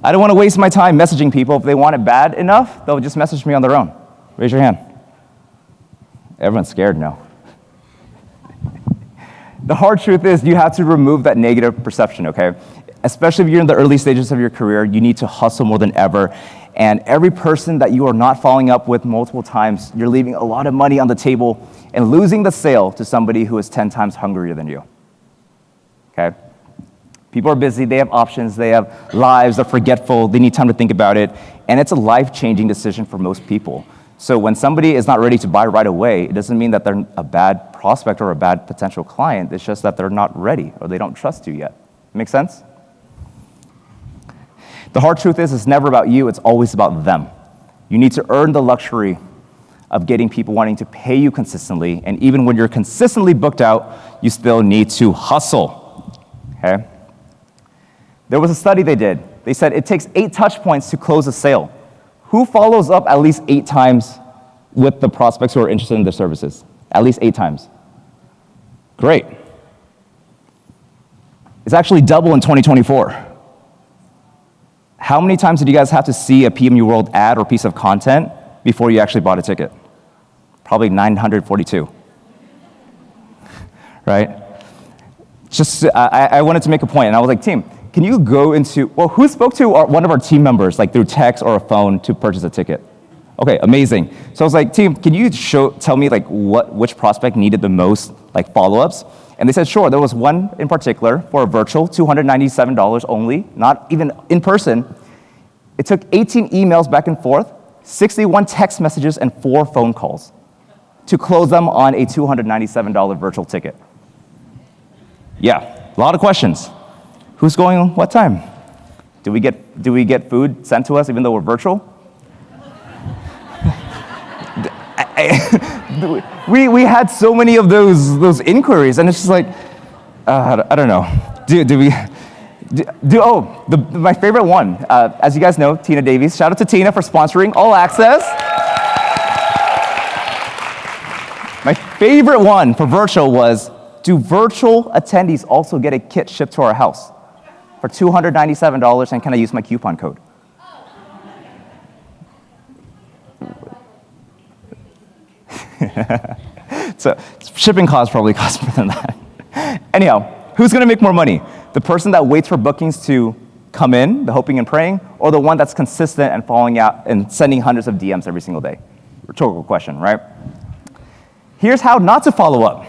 I don't want to waste my time messaging people. If they want it bad enough, they'll just message me on their own. Raise your hand. Everyone's scared now. The hard truth is you have to remove that negative perception, okay? Especially if you're in the early stages of your career, you need to hustle more than ever. And every person that you are not following up with multiple times, you're leaving a lot of money on the table and losing the sale to somebody who is 10 times hungrier than you, okay? People are busy, they have options, they have lives, they're forgetful, they need time to think about it, and it's a life-changing decision for most people. So when somebody is not ready to buy right away, it doesn't mean that they're a bad prospect or a bad potential client, it's just that they're not ready or they don't trust you yet. Make sense? The hard truth is it's never about you, it's always about them. You need to earn the luxury of getting people wanting to pay you consistently, and even when you're consistently booked out, you still need to hustle, okay? There was a study they did. They said it takes 8 touch points to close a sale. Who follows up at least 8 times with the prospects who are interested in their services? At least 8 times. Great. It's actually double in 2024. How many times did you guys have to see a PMU World ad or piece of content before you actually bought a ticket? Probably 942. Right? Just, I wanted to make a point, and I was like, team, can you go into, well, who spoke to one of our team members, like through text or a phone to purchase a ticket? Okay, amazing. So I was like, team, can you tell me like which prospect needed the most like follow-ups? And they said, sure, there was one in particular for a virtual, $297 only, not even in person. It took 18 emails back and forth, 61 text messages, and 4 phone calls to close them on a $297 virtual ticket. Yeah, a lot of questions. Who's going what time? Do we get food sent to us even though we're virtual? we had so many of those inquiries, and it's just like, I don't know. My favorite one, as you guys know, Tina Davies. Shout out to Tina for sponsoring All Access. My favorite one for virtual was, do virtual attendees also get a kit shipped to our house for $297, and can I use my coupon code? So shipping costs probably cost more than that. Anyhow, who's gonna make more money? The person that waits for bookings to come in, the hoping and praying, or the one that's consistent and following out and sending hundreds of DMs every single day? Rhetorical question, right? Here's how not to follow up.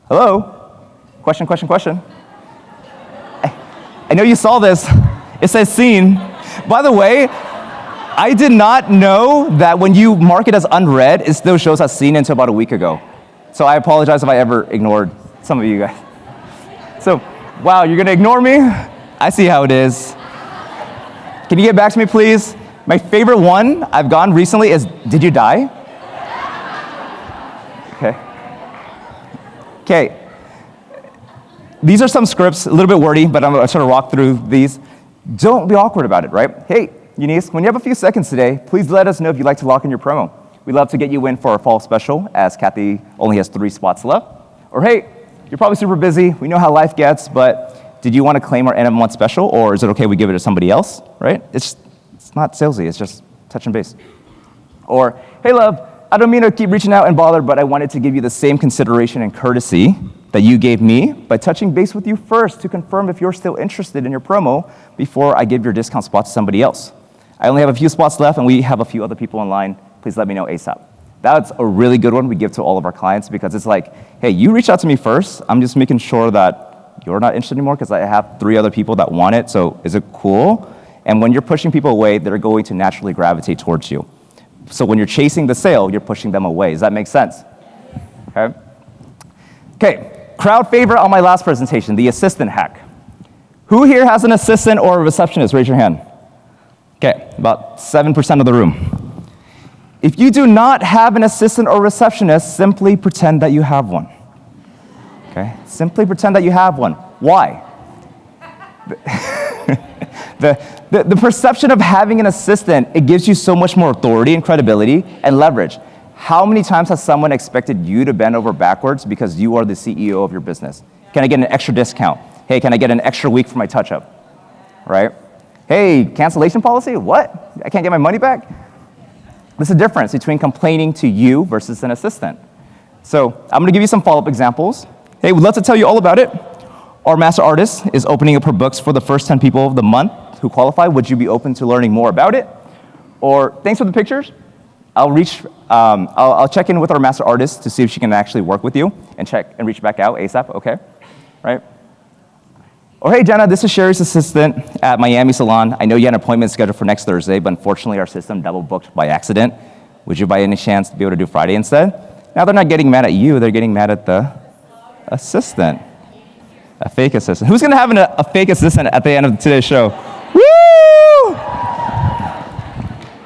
Hello? Question. I know you saw this. It says seen. By the way, I did not know that when you mark it as unread, it still shows as seen until about a week ago. So I apologize if I ever ignored some of you guys. So, wow, you're gonna ignore me? I see how it is. Can you get back to me, please? My favorite one I've gone recently is, did you die? Okay. These are some scripts, a little bit wordy, but I'm gonna try to walk through these. Don't be awkward about it, right? Hey, Eunice, when you have a few seconds today, please let us know if you'd like to lock in your promo. We'd love to get you in for our fall special, as Kathy only has 3 spots left. Or hey, you're probably super busy, we know how life gets, but did you want to claim our end of month special, or is it okay we give it to somebody else, right? It's not salesy, it's just touch and base. Or, hey love, I don't mean to keep reaching out and bother, but I wanted to give you the same consideration and courtesy that you gave me by touching base with you first to confirm if you're still interested in your promo before I give your discount spot to somebody else. I only have a few spots left, and we have a few other people in line. Please let me know ASAP. That's a really good one we give to all of our clients, because it's like, hey, you reach out to me first. I'm just making sure that you're not interested anymore because I have 3 other people that want it, so is it cool? And when you're pushing people away, they're going to naturally gravitate towards you. So when you're chasing the sale, you're pushing them away. Does that make sense? Okay, crowd favorite on my last presentation, the assistant hack. Who here has an assistant or a receptionist? Raise your hand. Okay, about 7% of the room. If you do not have an assistant or receptionist, simply pretend that you have one. Okay, simply pretend that you have one. Why? The perception of having an assistant, it gives you so much more authority and credibility and leverage. How many times has someone expected you to bend over backwards because you are the CEO of your business? Can I get an extra discount? Hey, can I get an extra week for my touch-up? Right? Hey, cancellation policy? What? I can't get my money back? There's a difference between complaining to you versus an assistant. So I'm gonna give you some follow-up examples. Hey, we'd love to tell you all about it. Our Master Artist is opening up her books for the first 10 people of the month who qualify. Would you be open to learning more about it? Or thanks for the pictures. I'll check in with our Master Artist to see if she can actually work with you and reach back out ASAP, okay? Right? Or hey, Jenna, this is Sherry's assistant at Miami Salon. I know you had an appointment scheduled for next Thursday, but unfortunately our system double booked by accident. Would you by any chance be able to do Friday instead? Now they're not getting mad at you, they're getting mad at the assistant. A fake assistant. Who's gonna have a fake assistant at the end of today's show? Woo!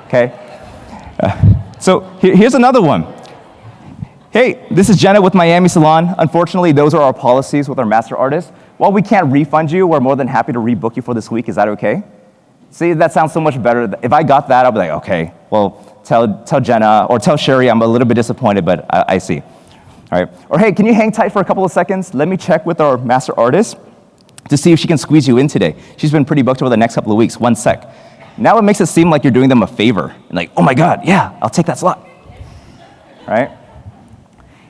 Okay. So here's another one. Hey, this is Jenna with Miami Salon. Unfortunately, those are our policies with our Master Artist. While we can't refund you, we're more than happy to rebook you for this week. Is that okay? See, that sounds so much better. If I got that, I'll be like, okay, well, tell Jenna or tell Sherry I'm a little bit disappointed, but I see. All right. Or hey, can you hang tight for a couple of seconds? Let me check with our Master Artist to see if she can squeeze you in today. She's been pretty booked over the next couple of weeks. 1 sec. Now it makes it seem like you're doing them a favor. And like, oh my God, yeah, I'll take that slot. Right?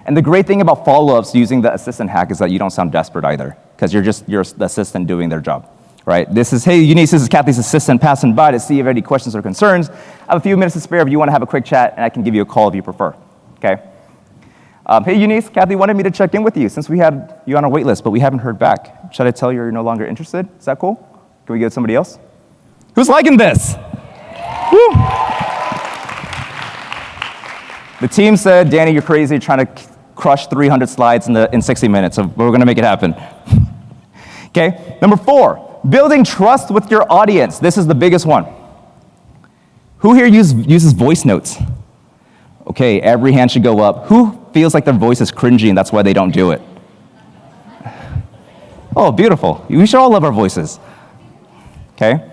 And the great thing about follow-ups using the assistant hack is that you don't sound desperate either, because you're the assistant doing their job. Right? This is, hey, Eunice, this is Kathy's assistant passing by to see if you have any questions or concerns. I have a few minutes to spare if you want to have a quick chat, and I can give you a call if you prefer. Okay? Hey, Eunice, Kathy wanted me to check in with you since we had you on our wait list, but we haven't heard back. Should I tell you you're no longer interested? Is that cool? Can we get somebody else? Who's liking this? Woo. The team said, Danny, you're crazy, trying to crush 300 slides in 60 minutes, so we're gonna make it happen. Okay, number 4, building trust with your audience. This is the biggest one. Who here uses voice notes? Okay, every hand should go up. Who feels like their voice is cringy and that's why they don't do it? Oh, beautiful. We should all love our voices. Okay?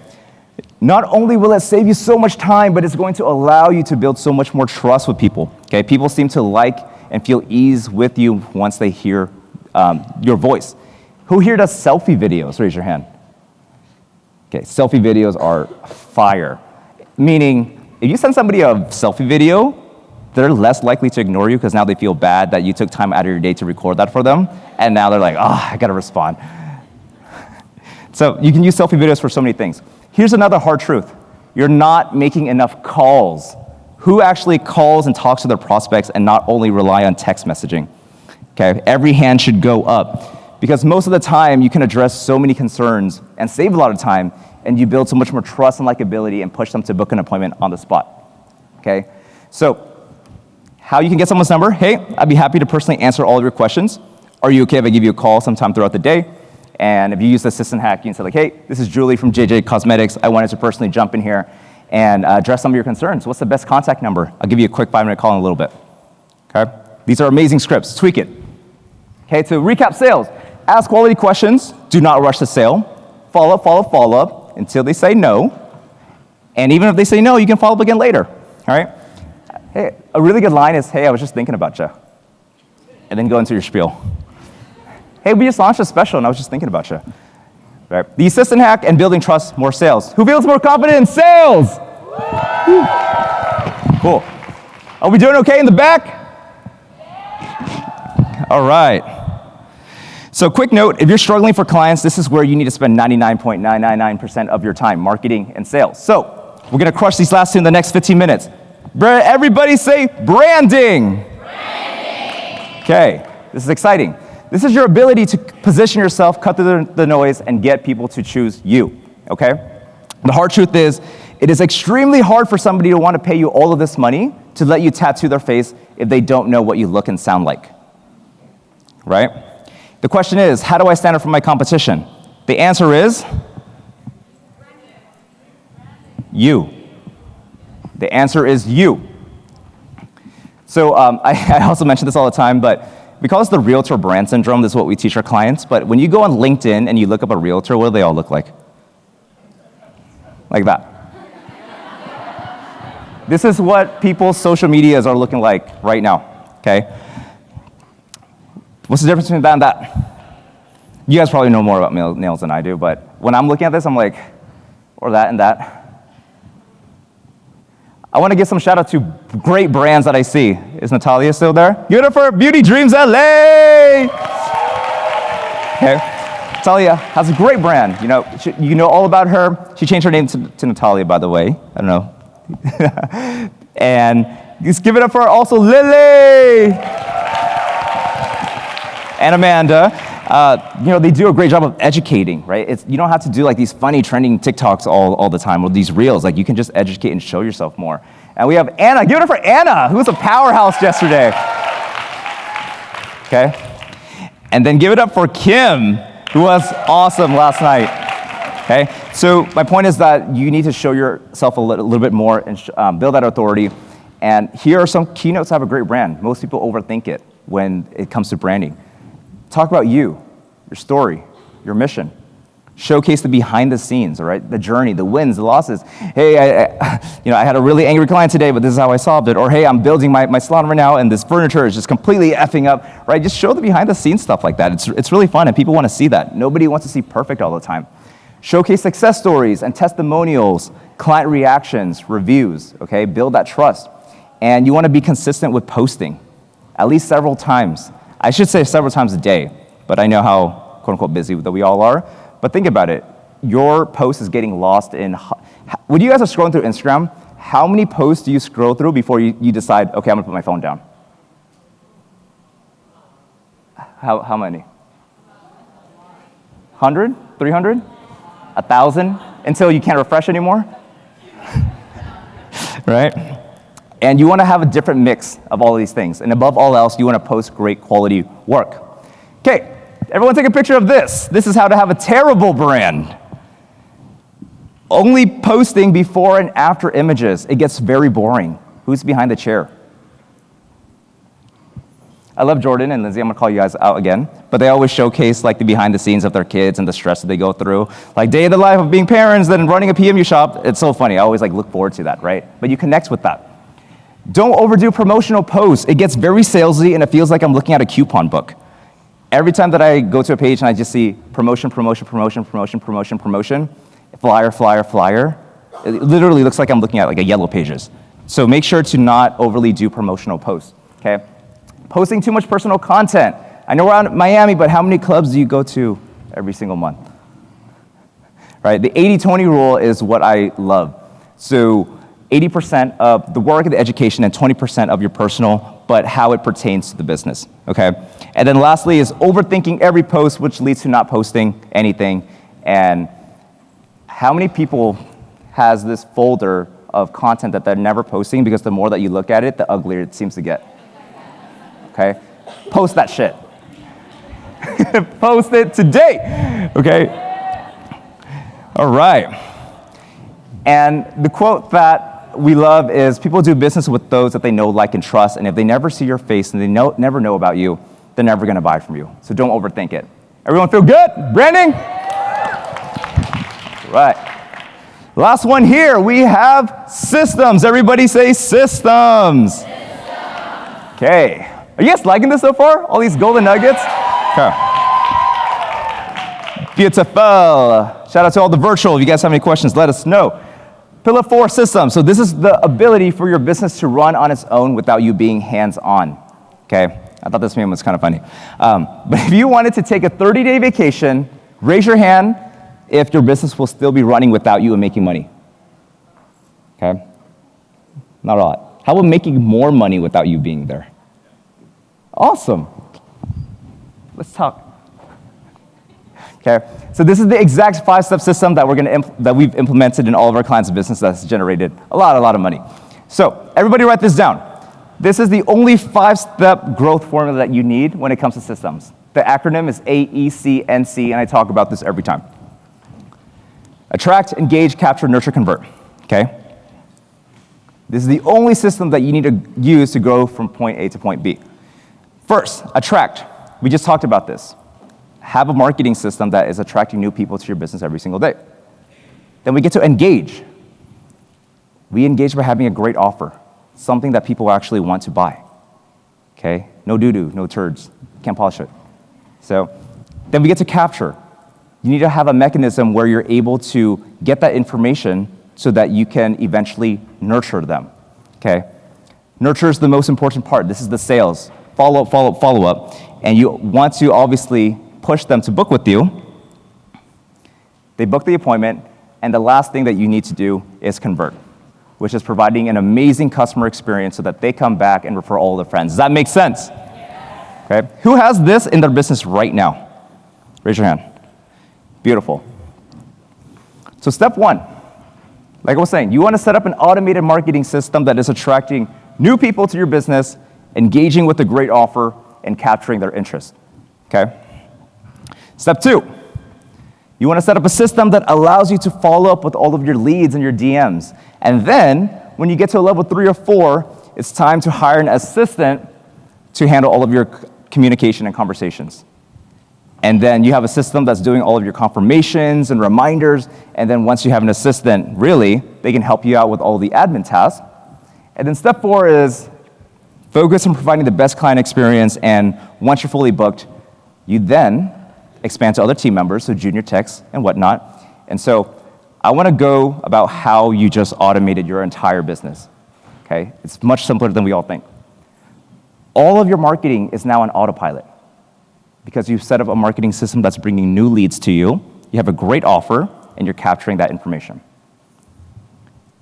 Not only will it save you so much time, but it's going to allow you to build so much more trust with people. Okay? People seem to like and feel ease with you once they hear your voice. Who here does selfie videos? Raise your hand. Okay, selfie videos are fire. Meaning, if you send somebody a selfie video, they're less likely to ignore you because now they feel bad that you took time out of your day to record that for them, and now they're like, oh, I gotta respond. So you can use selfie videos for so many things. Here's another hard truth. You're not making enough calls. Who actually calls and talks to their prospects and not only rely on text messaging? Okay, every hand should go up because most of the time you can address so many concerns and save a lot of time, and you build so much more trust and likability and push them to book an appointment on the spot. Okay, so how you can get someone's number? Hey, I'd be happy to personally answer all of your questions. Are you okay if I give you a call sometime throughout the day? And if you use the assistant hack, you can say like, hey, this is Julie from JJ Cosmetics. I wanted to personally jump in here and address some of your concerns. What's the best contact number? I'll give you a quick 5-minute call in a little bit. Okay? These are amazing scripts. Tweak it. Okay, to recap sales, ask quality questions. Do not rush the sale. Follow up until they say no. And even if they say no, you can follow up again later. All right? Hey, a really good line is, hey, I was just thinking about you. And then go into your spiel. Hey, we just launched a special and I was just thinking about you. Right? The assistant hack and building trust, more sales. Who feels more confident in sales? Woo. Cool. Are we doing okay in the back? All right. So quick note, if you're struggling for clients, this is where you need to spend 99.999% of your time, marketing and sales. So we're gonna crush these last two in the next 15 minutes. Everybody say branding. Branding. Okay, this is exciting. This is your ability to position yourself, cut through the noise, and get people to choose you, okay? The hard truth is, it is extremely hard for somebody to want to pay you all of this money to let you tattoo their face if they don't know what you look and sound like, right? The question is, how do I stand out from my competition? The answer is you. The answer is you. So I also mention this all the time, but we call this the realtor brand syndrome. This is what we teach our clients. But when you go on LinkedIn and you look up a realtor, what do they all look like? Like that. This is what people's social medias are looking like right now, okay? What's the difference between that and that? You guys probably know more about nails than I do, but when I'm looking at this, I'm like, or that and that. I want to give some shout out to great brands that I see. Is Natalia still there? Give it up for Beauty Dreams LA! Okay. Natalia has a great brand. You know all about her. She changed her name to Natalia, by the way. I don't know. And just give it up for also Lily and Amanda. They do a great job of educating, right? You don't have to do like these funny trending TikToks all the time or these reels. Like you can just educate and show yourself more. And we have Anna. Give it up for Anna, who was a powerhouse yesterday. Okay. And then give it up for Kim, who was awesome last night. Okay. So my point is that you need to show yourself a little bit more and build that authority. And here are some keynotes to have a great brand. Most people overthink it when it comes to branding. Talk about you, your story, your mission. Showcase the behind the scenes, all right? The journey, the wins, the losses. Hey, I had a really angry client today, but this is how I solved it. Or hey, I'm building my salon right now, and this furniture is just completely effing up, right? Just show the behind the scenes stuff like that. It's really fun, and people want to see that. Nobody wants to see perfect all the time. Showcase success stories and testimonials, client reactions, reviews, okay? Build that trust. And you want to be consistent with posting, at least several times. I should say several times a day, but I know how, quote unquote, busy that we all are. But think about it. Your post is getting lost in, when you guys are scrolling through Instagram, how many posts do you scroll through before you decide, okay, I'm gonna put my phone down? How many? 100? 300? 1,000? Until you can't refresh anymore? Right? And you want to have a different mix of all of these things. And above all else, you want to post great quality work. Okay, everyone take a picture of this. This is how to have a terrible brand. Only posting before and after images. It gets very boring. Who's behind the chair? I love Jordan and Lindsay. I'm going to call you guys out again. But they always showcase like the behind the scenes of their kids and the stress that they go through. Like day in the life of being parents, then running a PMU shop. It's so funny. I always like look forward to that, right? But you connect with that. Don't overdo promotional posts. It gets very salesy and it feels like I'm looking at a coupon book. Every time that I go to a page and I just see promotion, promotion, promotion, promotion, promotion, promotion, flyer, flyer, flyer, it literally looks like I'm looking at like a yellow pages. So make sure to not overly do promotional posts, okay? Posting too much personal content. I know we're out in Miami, but how many clubs do you go to every single month? Right, the 80-20 rule is what I love. So 80% of the work and the education and 20% of your personal, but how it pertains to the business, okay? And then lastly is overthinking every post, which leads to not posting anything. And how many people has this folder of content that they're never posting because the more that you look at it, the uglier it seems to get, okay? Post that shit. Post it today, okay? All right. And the quote that we love is people do business with those that they know, like, and trust. And if they never see your face and they never know about you, they're never going to buy from you. So don't overthink it. Everyone feel good? Branding? Right. Last one here, we have systems. Everybody say systems. Okay. Are you guys liking this so far? All these golden nuggets? Okay. Beautiful. Shout out to all the virtual. If you guys have any questions, let us know. Pillar 4, systems. So this is the ability for your business to run on its own without you being hands-on, okay? I thought this meme was kind of funny. But if you wanted to take a 30-day vacation, raise your hand if your business will still be running without you and making money, okay? Not a lot. How about making more money without you being there? Awesome. Let's talk. Okay, so this is the exact 5-step system that we've implemented in all of our clients' business that's generated a lot of money. So everybody write this down. This is the only 5-step growth formula that you need when it comes to systems. The acronym is AECNC, and I talk about this every time. Attract, engage, capture, nurture, convert, okay? This is the only system that you need to use to go from point A to point B. First, attract. We just talked about this. Have a marketing system that is attracting new people to your business every single day. Then we get to engage. We engage by having a great offer, something that people actually want to buy, okay? No doo-doo, no turds, can't polish it. So then we get to capture. You need to have a mechanism where you're able to get that information so that you can eventually nurture them, okay? Nurture is the most important part. This is the sales. Follow up, follow up, follow up. And you want to obviously push them to book with you. They book the appointment, and the last thing that you need to do is convert, which is providing an amazing customer experience so that they come back and refer all their friends. Does that make sense? Yeah. Okay. Who has this in their business right now? Raise your hand. Beautiful. So step one, like I was saying, you want to set up an automated marketing system that is attracting new people to your business, engaging with a great offer, and capturing their interest. Okay? Step two, you want to set up a system that allows you to follow up with all of your leads and your DMs. And then, when you get to a level 3 or 4, it's time to hire an assistant to handle all of your communication and conversations. And then you have a system that's doing all of your confirmations and reminders. And then once you have an assistant, really, they can help you out with all the admin tasks. And then step 4 is focus on providing the best client experience. And once you're fully booked, you then expand to other team members, so junior techs and whatnot. And so I want to go about how you just automated your entire business. Okay? It's much simpler than we all think. All of your marketing is now on autopilot, because you've set up a marketing system that's bringing new leads to you, you have a great offer, and you're capturing that information.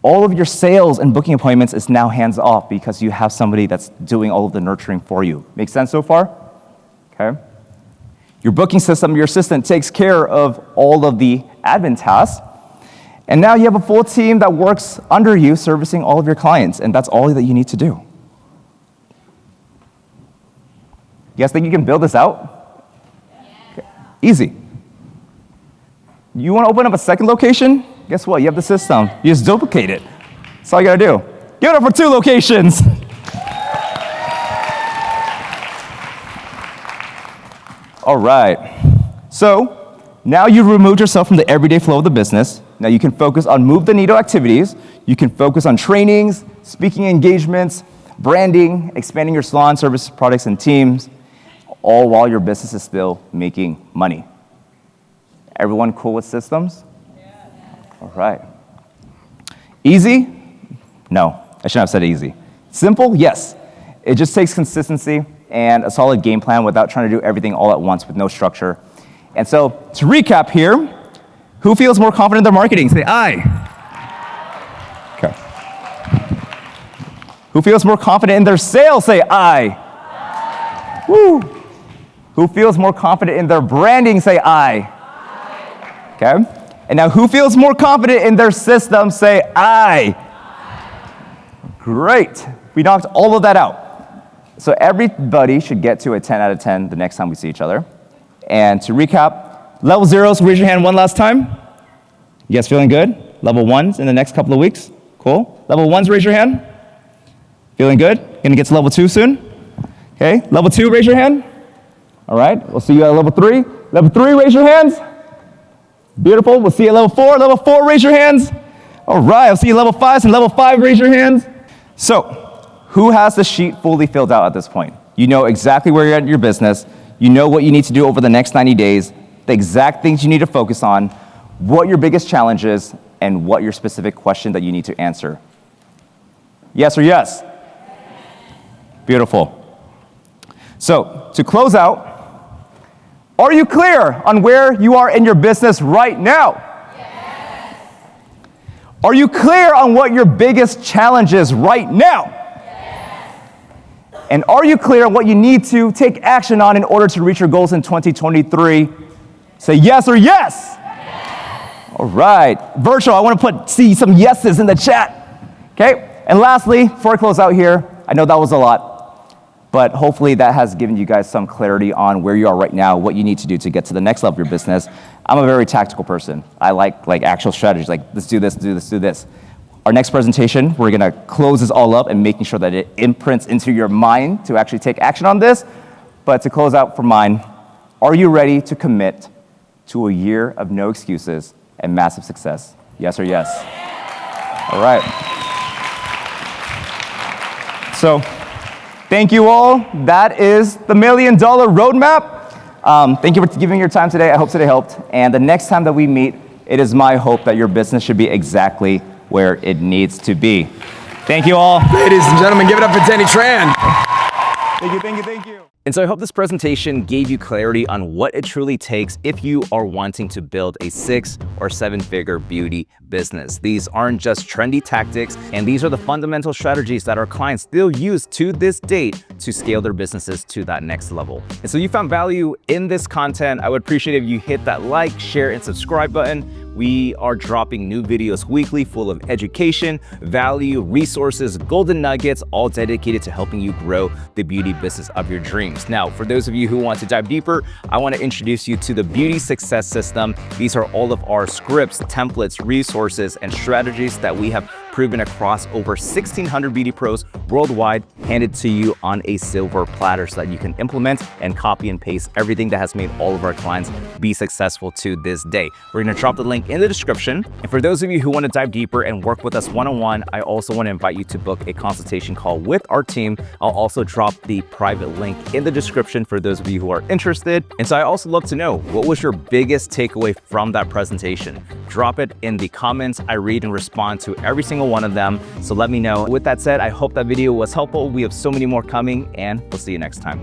All of your sales and booking appointments is now hands-off because you have somebody that's doing all of the nurturing for you. Make sense so far? Okay. Your booking system, your assistant, takes care of all of the admin tasks, and now you have a full team that works under you servicing all of your clients, and that's all that you need to do. You guys think you can build this out? Easy. You want to open up a second location? Guess what? You have the system. You just duplicate it. That's all you got to do. Give it up for 2 locations. All right. So now you've removed yourself from the everyday flow of the business. Now you can focus on move the needle activities. You can focus on trainings, speaking engagements, branding, expanding your salon services, products, and teams, all while your business is still making money. Everyone cool with systems? Yeah. All right. Easy? No, I shouldn't have said easy. Simple? Yes. It just takes consistency and a solid game plan without trying to do everything all at once with no structure. And so, to recap here, who feels more confident in their marketing? Say aye. Okay. Who feels more confident in their sales? Say aye. Woo. Who feels more confident in their branding? Say aye. Okay? And now who feels more confident in their system? Say aye. Great. We knocked all of that out. So everybody should get to a 10 out of 10 the next time we see each other. And to recap, level 0s, raise your hand one last time. You guys feeling good? Level 1s in the next couple of weeks? Cool. Level 1s, raise your hand. Feeling good? Gonna get to level 2 soon? Okay, level 2, raise your hand. All right, we'll see you at level 3. Level 3, raise your hands. Beautiful, we'll see you at level 4. Level 4, raise your hands. All right, I'll see you at level 5, and level 5, raise your hands. So, who has the sheet fully filled out at this point? You know exactly where you're at in your business. You know what you need to do over the next 90 days, the exact things you need to focus on, what your biggest challenge is, and what your specific question that you need to answer. Yes or yes? Beautiful. So, to close out, are you clear on where you are in your business right now? Yes. Are you clear on what your biggest challenge is right now? Yes. And are you clear on what you need to take action on in order to reach your goals in 2023? Say yes or yes. Yes. All right. Virtual, I want to see some yeses in the chat. Okay? And lastly, before I close out here, I know that was a lot, but hopefully that has given you guys some clarity on where you are right now, what you need to do to get to the next level of your business. I'm a very tactical person. I like actual strategies, like let's do this, do this, do this. Our next presentation, we're gonna close this all up and making sure that it imprints into your mind to actually take action on this. But to close out for mine, are you ready to commit to a year of no excuses and massive success? Yes or yes? All right. So, thank you all. That is the $1 Million Roadmap. Thank you for giving your time today. I hope today helped. And the next time that we meet, it is my hope that your business should be exactly where it needs to be. Thank you all. Ladies and gentlemen, give it up for Denny Tran. Thank you, thank you, thank you. And so I hope this presentation gave you clarity on what it truly takes if you are wanting to build a 6 or 7-figure beauty business. These aren't just trendy tactics, and these are the fundamental strategies that our clients still use to this date to scale their businesses to that next level. And so you found value in this content. I would appreciate if you hit that like, share, and subscribe button. We are dropping new videos weekly full of education, value, resources, golden nuggets, all dedicated to helping you grow the beauty business of your dreams. Now, for those of you who want to dive deeper, I want to introduce you to the Beauty Success System. These are all of our scripts, templates, resources, and strategies that we have proven across over 1,600 beauty pros worldwide, handed to you on a silver platter so that you can implement and copy and paste everything that has made all of our clients be successful to this day. We're gonna drop the link in the description. And for those of you who want to dive deeper and work with us one-on-one, I also want to invite you to book a consultation call with our team. I'll also drop the private link in the description for those of you who are interested. And so I also love to know, what was your biggest takeaway from that presentation? Drop it in the comments. I read and respond to every single one of them. So let me know. With that said, I hope that video was helpful. We have so many more coming, and we'll see you next time.